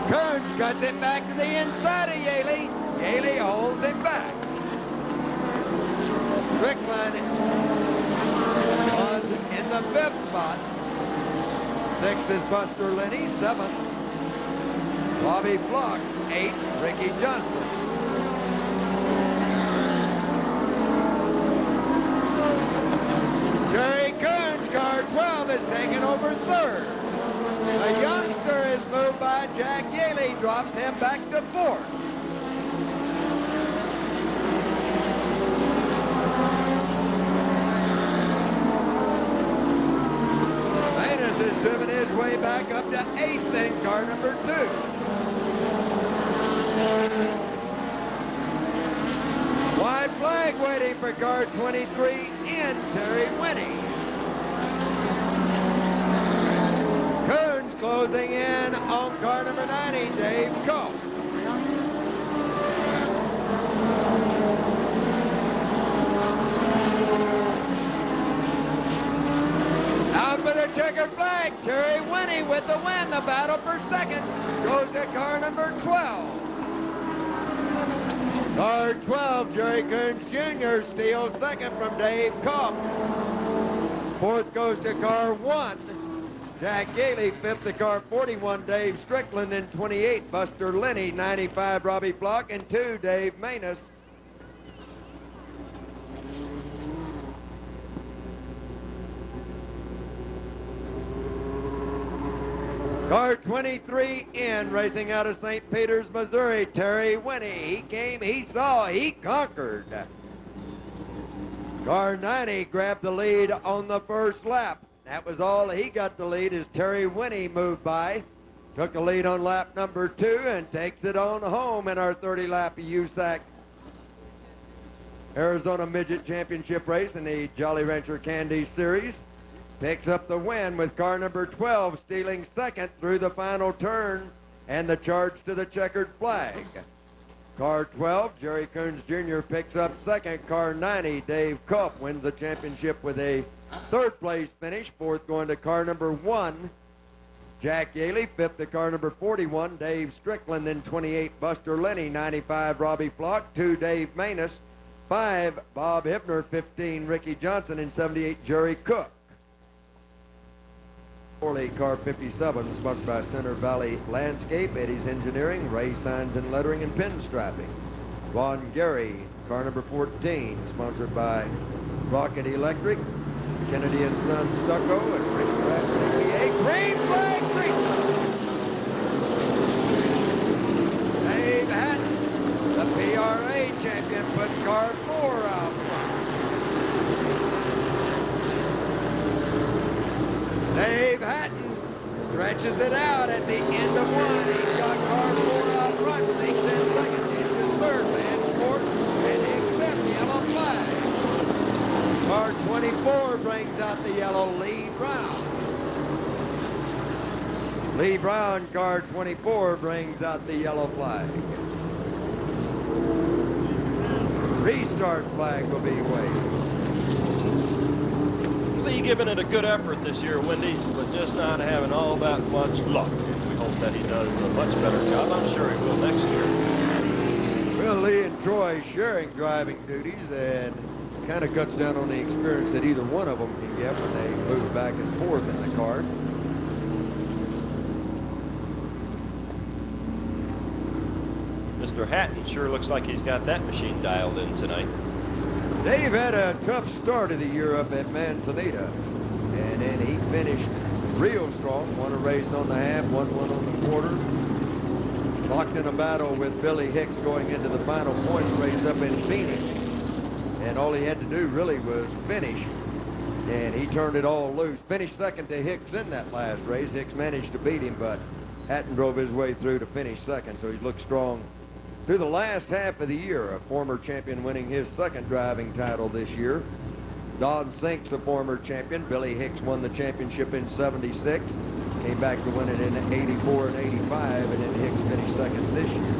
Coons cuts it back to the inside of Yaley. Yaley holds him back. Strickland in the fifth spot. Sixth is Buster Linney. Seventh, Bobby Block. Eighth, Ricky Johnson. Jerry Coons, car 12, is taken over third. A youngster is moved by Jack Yaley, drops him back to fourth. Manus has driven his way back up to eighth in car number 2. White flag waiting for car 23 in Terry Winnie. Coons closing in on car number 90, Dave Culp. Out for the checkered flag, Terry Winnie with the win. The battle for second goes to car number 12. Car 12, Jerry Coons Jr. steals second from Dave Culp. Fourth goes to car 1, Jack Yaley. Fifth to car 41, Dave Strickland. And 28, Buster Linney. 95, Robbie Block. And 2, Dave Manus. Car 23 in, racing out of St. Peters, Missouri, Terry Winnie. He came, he saw, he conquered. Car 90 grabbed the lead on the first lap. That was all he got the lead as Terry Winnie moved by. Took the lead on lap number 2 and takes it on home in our 30-lap USAC Arizona Midget Championship race in the Jolly Rancher Candy Series. Picks up the win with car number 12 stealing second through the final turn and the charge to the checkered flag. Car 12, Jerry Coons Jr. picks up second. Car 90, Dave Cup wins the championship with a third place finish. Fourth going to car number 1, Jack Yaley. Fifth to car number 41, Dave Strickland. Then 28, Buster Lenny. 95, Robbie Flock. 2, Dave Manus. 5, Bob Hibner. 15, Ricky Johnson. And 78, Jerry Cook. Orly, car 57, sponsored by Center Valley Landscape, Eddie's Engineering, Ray Signs and Lettering and Pinstriping. Von Gary, car number 14, sponsored by Rocket Electric, Kennedy and Son Stucco, and Rich Pratt CPA. Green flag, green flag. Dave Hatton, the PRA champion, puts car 4 out front. Dave Hatton stretches it out at the end of 1. He's got car 4 out front, sneaks in second, into his third, Vance fourth, and he expects the yellow flag. Car 24 brings out the yellow, Lee Brown. Lee Brown, car 24, brings out the yellow flag. Restart flag will be waved. Lee giving it a good effort this year, Wendy, but just not having all that much luck. We hope that he does a much better job. I'm sure he will next year. Well, Lee and Troy sharing driving duties, and kind of cuts down on the experience that either one of them can get when they move back and forth in the car. Mr. Hatton sure looks like he's got that machine dialed in tonight. Dave had a tough start of the year up at Manzanita, and then he finished real strong. Won a race on the half, won one on the quarter. Locked in a battle with Billy Hicks going into the final points race up in Phoenix. And all he had to do really was finish, and he turned it all loose. Finished second to Hicks in that last race. Hicks managed to beat him, but Hatton drove his way through to finish second, so he looked strong through the last half of the year. A former champion winning his second driving title this year. Don Sink's a former champion. Billy Hicks won the championship in '76. Came back to win it in '84 and '85, and then Hicks finished second this year.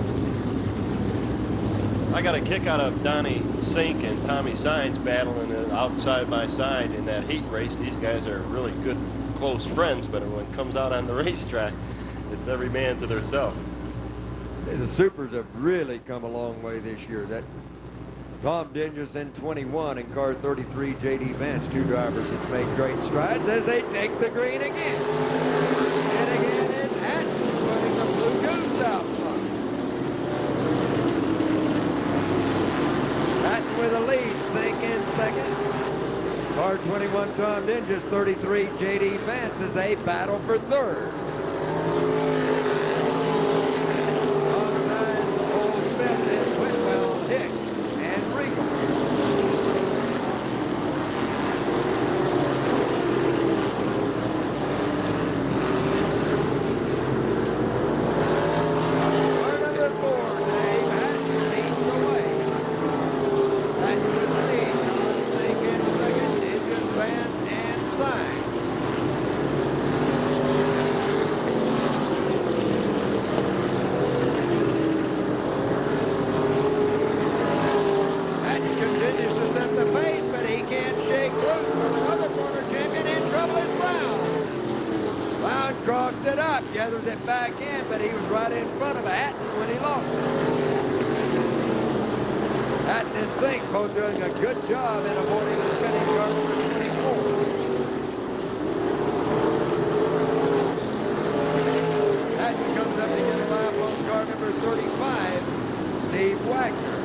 I got a kick out of Donnie Sink and Tommy Signs battling out side by side in that heat race. These guys are really good, close friends, but when it comes out on the racetrack, it's every man to theirself. The Supers have really come a long way this year. That Tom Dinges in 21 and car 33, J.D. Vance, two drivers that's made great strides as they take the green again. And again in Hatton, putting the Blue Goose out front. Hatton with a lead, Sink in second. Car 21, Tom Dinges, 33, J.D. Vance as they battle for third. Gathers it back in, but he was right in front of Hatton when he lost it. Hatton and Sink both doing a good job in avoiding the spinning car number 24. Hatton comes up to get a lap on car number 35, Steve Wagner.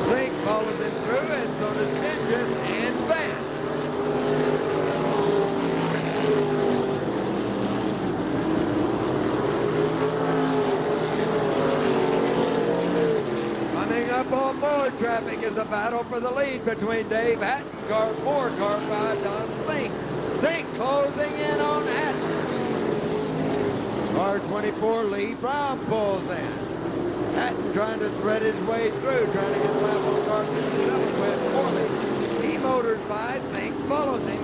Sink follows him through, and so does Dinges and Vance. Up on board traffic is a battle for the lead between Dave Hatton, car 4, car 5, Don Sink. Sink closing in on Hatton. Car 24, Lee Brown pulls in. Hatton trying to thread his way through, trying to get a lap on car 57, West Morley. He motors by, Sink follows him.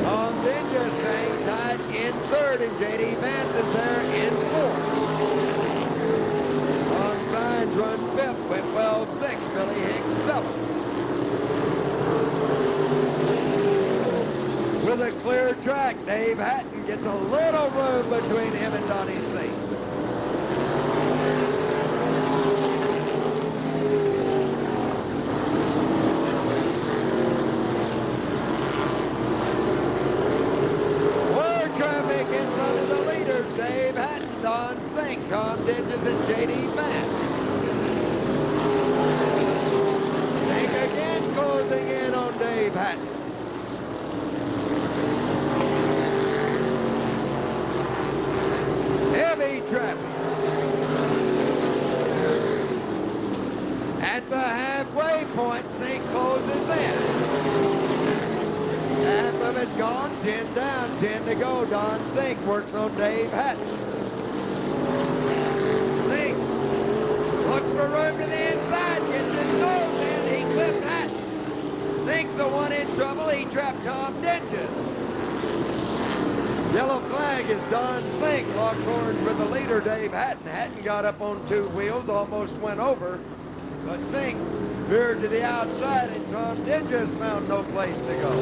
Tom Dinges staying tied in 3rd, and J.D. Vance is there in 4th. On Signs runs 5th, Widwell 6th, Billy Hicks 7th. With a clear track, Dave Hatton gets a little room between him and Donnie Sink. Dave Hatton, Don Sink, Tom Dinges, and J.D. Vance. Sink again closing in on Dave Hatton. Heavy traffic. At the halfway point, Sink closes in. Half of it's gone, 10 down, 10 to go. Don Sink works on Dave Hatton. Sink looks for room to the inside, gets his nose in, he clipped Hatton. Sink's the one in trouble, he trapped Tom Dinges. Yellow flag is Don Sink, locked horns with the leader, Dave Hatton. Hatton got up on 2 wheels, almost went over, but Sink veered to the outside, and Tom Dinges found no place to go.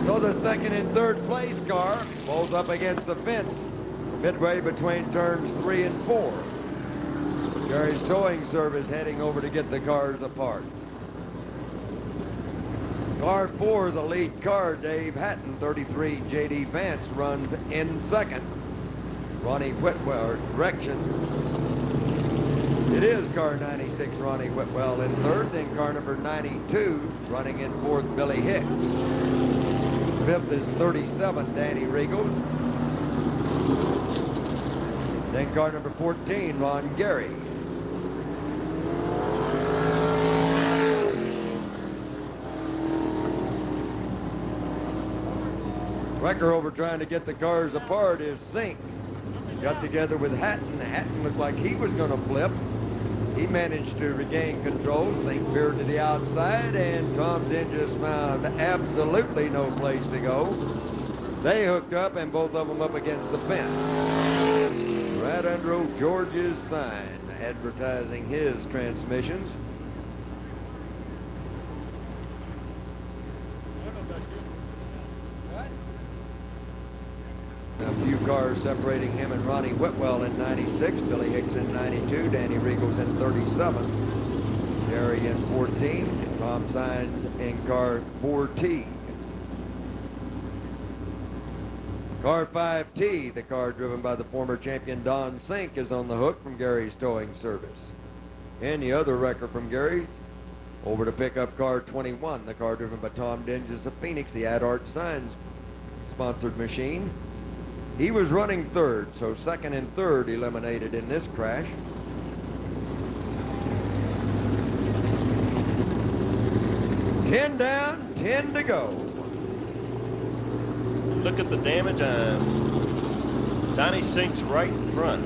So the 2nd and 3rd place car, both up against the fence, midway between turns 3 and 4. Gary's towing service heading over to get the cars apart. Car 4, the lead car, Dave Hatton, 33, J.D. Vance runs in 2nd. Ronnie Whitwell direction. It is car 96, Ronnie Whitwell in 3rd, then car number 92, running in 4th, Billy Hicks. 5th is 37, Danny Regals. Then car number 14, Ron Gary. Wrecker over trying to get the cars apart is Sink. Got together with Hatton. Hatton looked like he was going to flip. He managed to regain control. Sink veered to the outside, and Tom Dinges found absolutely no place to go. They hooked up, and both of them up against the fence. Right under old George's sign, advertising his transmissions. A few cars separating him and Ronnie Whitwell in 96, Billy Hicks in 92, Danny Regals in 37, Gary in 14, and Tom Signs in car 4T. Car 5T, the car driven by the former champion Don Sink, is on the hook from Gary's towing service. And the other wrecker from Gary over to pick up car 21, the car driven by Tom Dinges of Phoenix, the Adart Signs sponsored machine. He was running 3rd, so 2nd and 3rd eliminated in this crash. Ten down, 10 to go. Look at the damage on Donnie Sink's right front.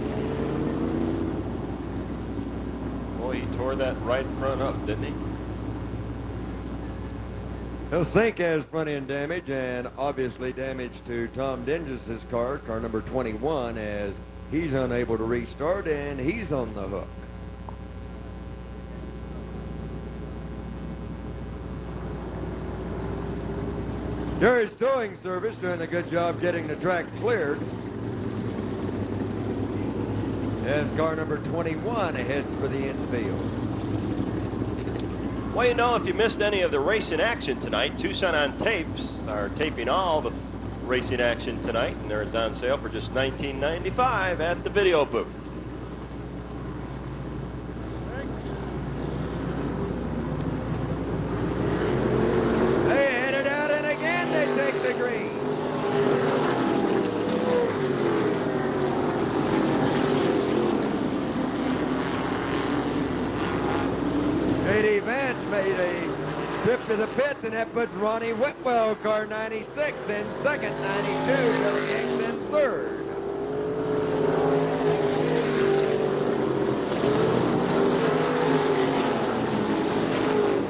Boy, he tore that right front up, didn't he? Well, Sink has front end damage and obviously damage to Tom Dinges' car, car number 21, as he's unable to restart and he's on the hook. Gary's towing service doing a good job getting the track cleared, as car number 21 heads for the infield. Well, you know, if you missed any of the racing action tonight, Tucson on Tapes are taping all the racing action tonight, and they're on sale for just $19.95 at the video booth. They headed out, and again they take the green. trip to the pits, and that puts Ronnie Whitwell, car 96, in second, 92, Billy Hicks in third.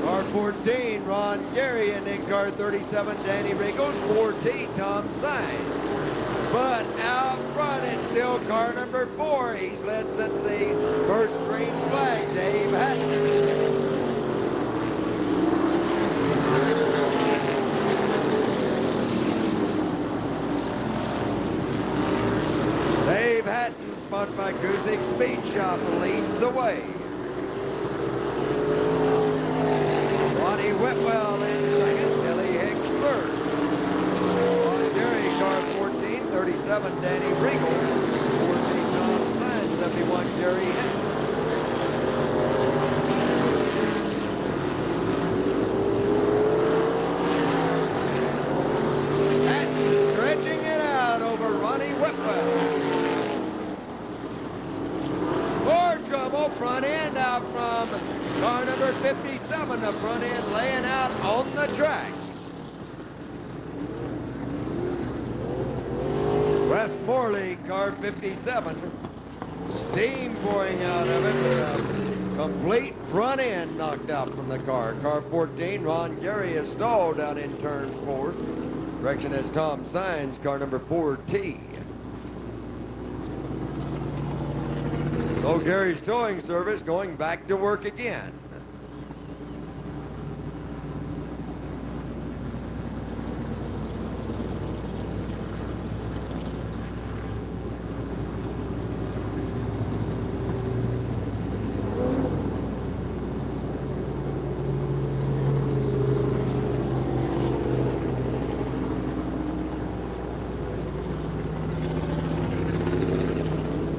Car 14, Ron Gary, and in car 37, Danny Riegels, 4T, Tom Sainz. But out front, it's still car number 4. He's led since the first green flag, Dave Hatton. Dave Hatton, sponsored by Guzik Speed Shop, leads the way. Ronnie Whitwell in second, Billy Hicks third. Ron Gary, car 14, 37, Danny Riegels, 14, Tom Sainz, 71, Gary Hinton. Hatton stretching it out over Ronnie Whitwell. More trouble, front end out from car number 57, the front end laying out on the track. Wes Morley, car 57, steam pouring out of it with a complete front end knocked out from the car. Car 14, Ron Gary is stalled down in turn 4. Direction is Tom Sainz, car number 4T. So Gary's towing service going back to work again.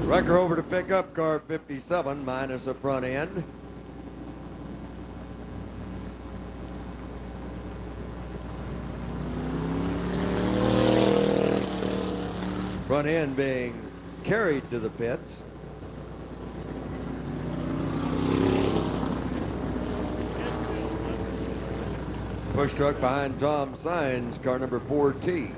Wrecker over to pick up car 57 minus a front end. Front end being carried to the pits. Push truck behind Tom Sainz, car number 4T.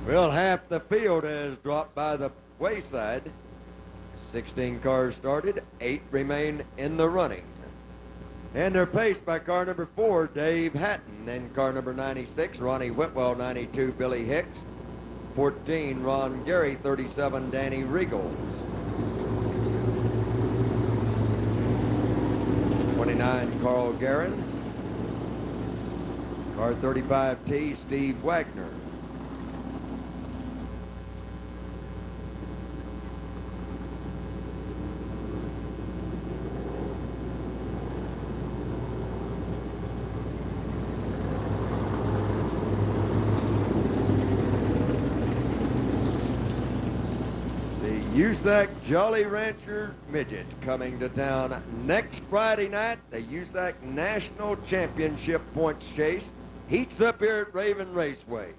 Well, half the field has dropped by the wayside. 16 cars started, 8 remain in the running. And they're paced by car number 4, Dave Hatton, and car number 96, Ronnie Whitwell, 92, Billy Hicks, 14, Ron Gary, 37, Danny Riegels, 29, Carl Guerin, car 35T, Steve Wagner. USAC Jolly Rancher Midgets coming to town next Friday night. The USAC National Championship points chase heats up here at Raven Raceway.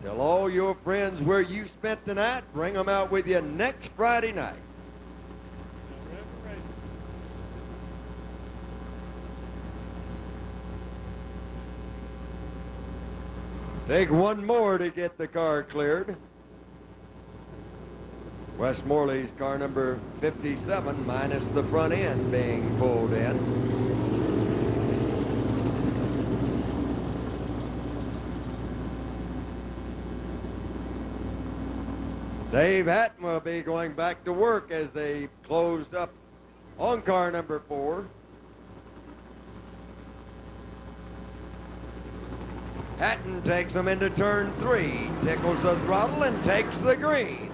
Tell all your friends where you spent the night. Bring them out with you next Friday night. Take one more to get the car cleared. Wes Morley's car number 57 minus the front end being pulled in. Dave Hatton will be going back to work as they closed up on car number 4. Hatton takes them into turn 3, tickles the throttle and takes the green.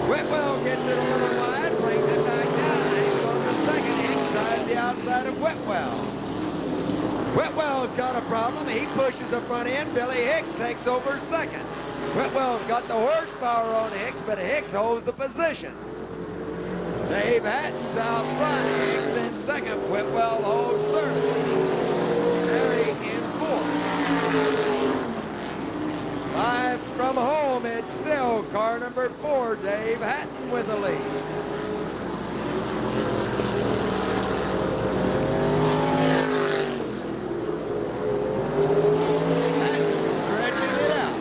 Whitwell gets it a little wide, brings it back down, hangs on the second. Hicks tries the outside of Whitwell. Whitwell's got a problem. He pushes the front end. Billy Hicks takes over second. Whitwell's got the horsepower on Hicks, but Hicks holds the position. Dave Hatton's out front. Hicks in second. Widwell holds third. Gary in fourth. 5 from home. It's still car number 4, Dave Hatton with the lead. Hatton stretching it out.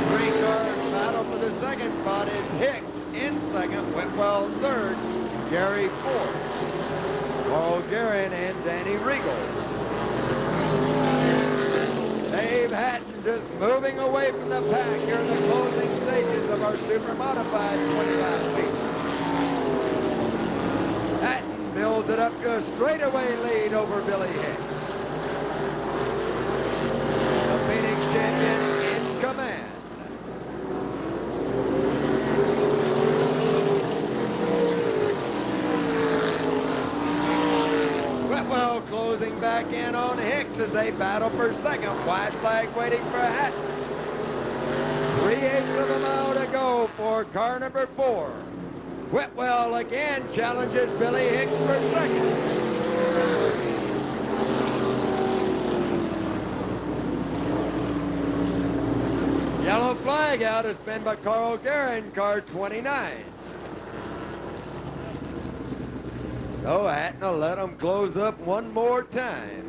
3 cars battle for the second spot. It's Hicks in second, Widwell third, Gary fourth. Carl Guerin and Danny Regal. Dave Hatton just moving away from the pack here in the closing stages of our super modified 25 feature. Hatton builds it up to a straightaway lead over Billy Hicks. The Phoenix champion in command. Widwell closing back in on Hicks as they battle for second. White flag waiting for Hatton. 3/8 of a mile to go for car number 4. Widwell again challenges Billy Hicks for second. Yellow flag out is been by Carl Guerin, car 29. So Hatton will let him close up one more time.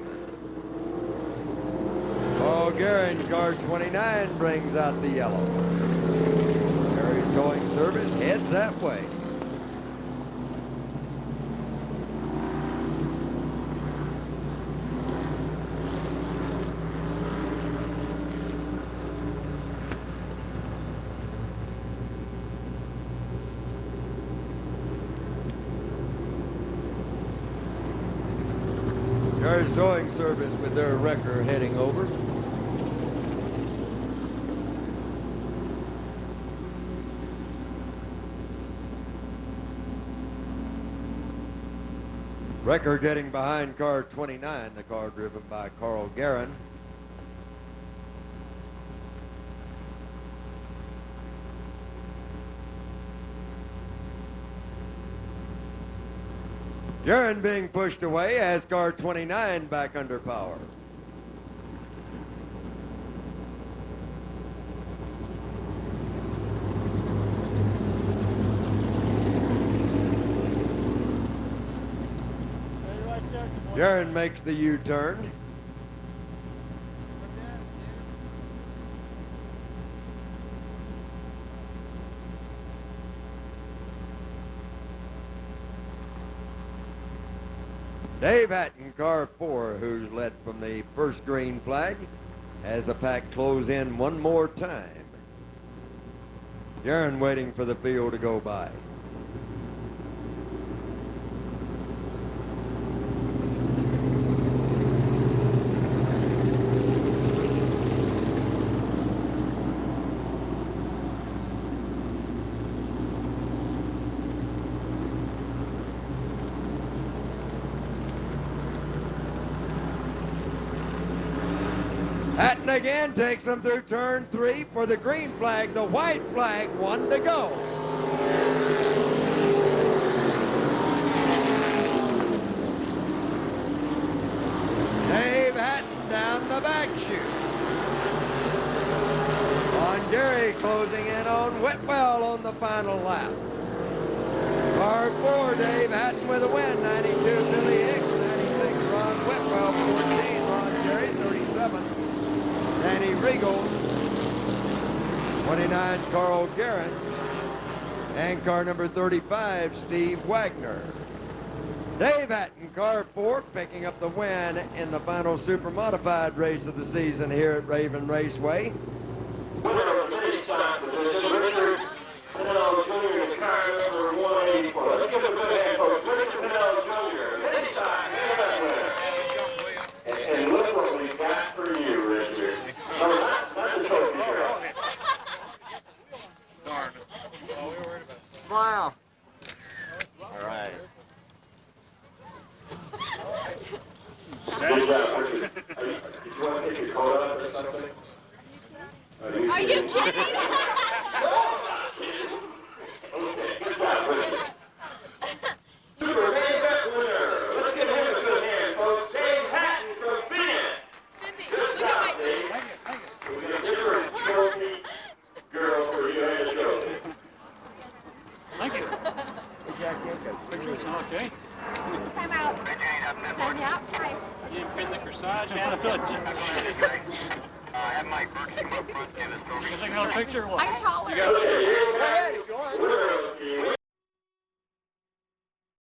Carl Guerin, car 29, brings out the yellow. Gary's towing service heads that way. Gary's towing service with their wrecker heading over. Wrecker getting behind car 29, the car driven by Carl Guerin. Guerin being pushed away as car 29 back under power. Guerin makes the U-turn. Dave Hatton, car 4, who's led from the first green flag, has the pack close in one more time. Guerin waiting for the field to go by. Hatton again takes them through turn 3 for the green flag, the white flag, 1 to go. Dave Hatton down the back chute. On Gary closing in on Widwell on the final lap. Car 4, Dave Hatton with a win, 92 Billy Hicks, 96 Ron Widwell, 14 Ron Gary, 37. Danny Regals, 29 Carl Guerin, and car number 35, Steve Wagner. Dave Hatton, car 4, picking up the win in the final super modified race of the season here at Raven Raceway. Let's give it a good hand, folks. Richard Pennell Jr. This time, and look what we got for you, Richard. No, not the trophy trail. Darn. Smile. All right. Good job, Richard. Did you want to take your coat off or something? Okay. Time out. Time out. Hi. You pin the corsage down good. Have Mike Burke come up front, give us over. You taking another picture or what? I'm taller. Go ahead, if you want.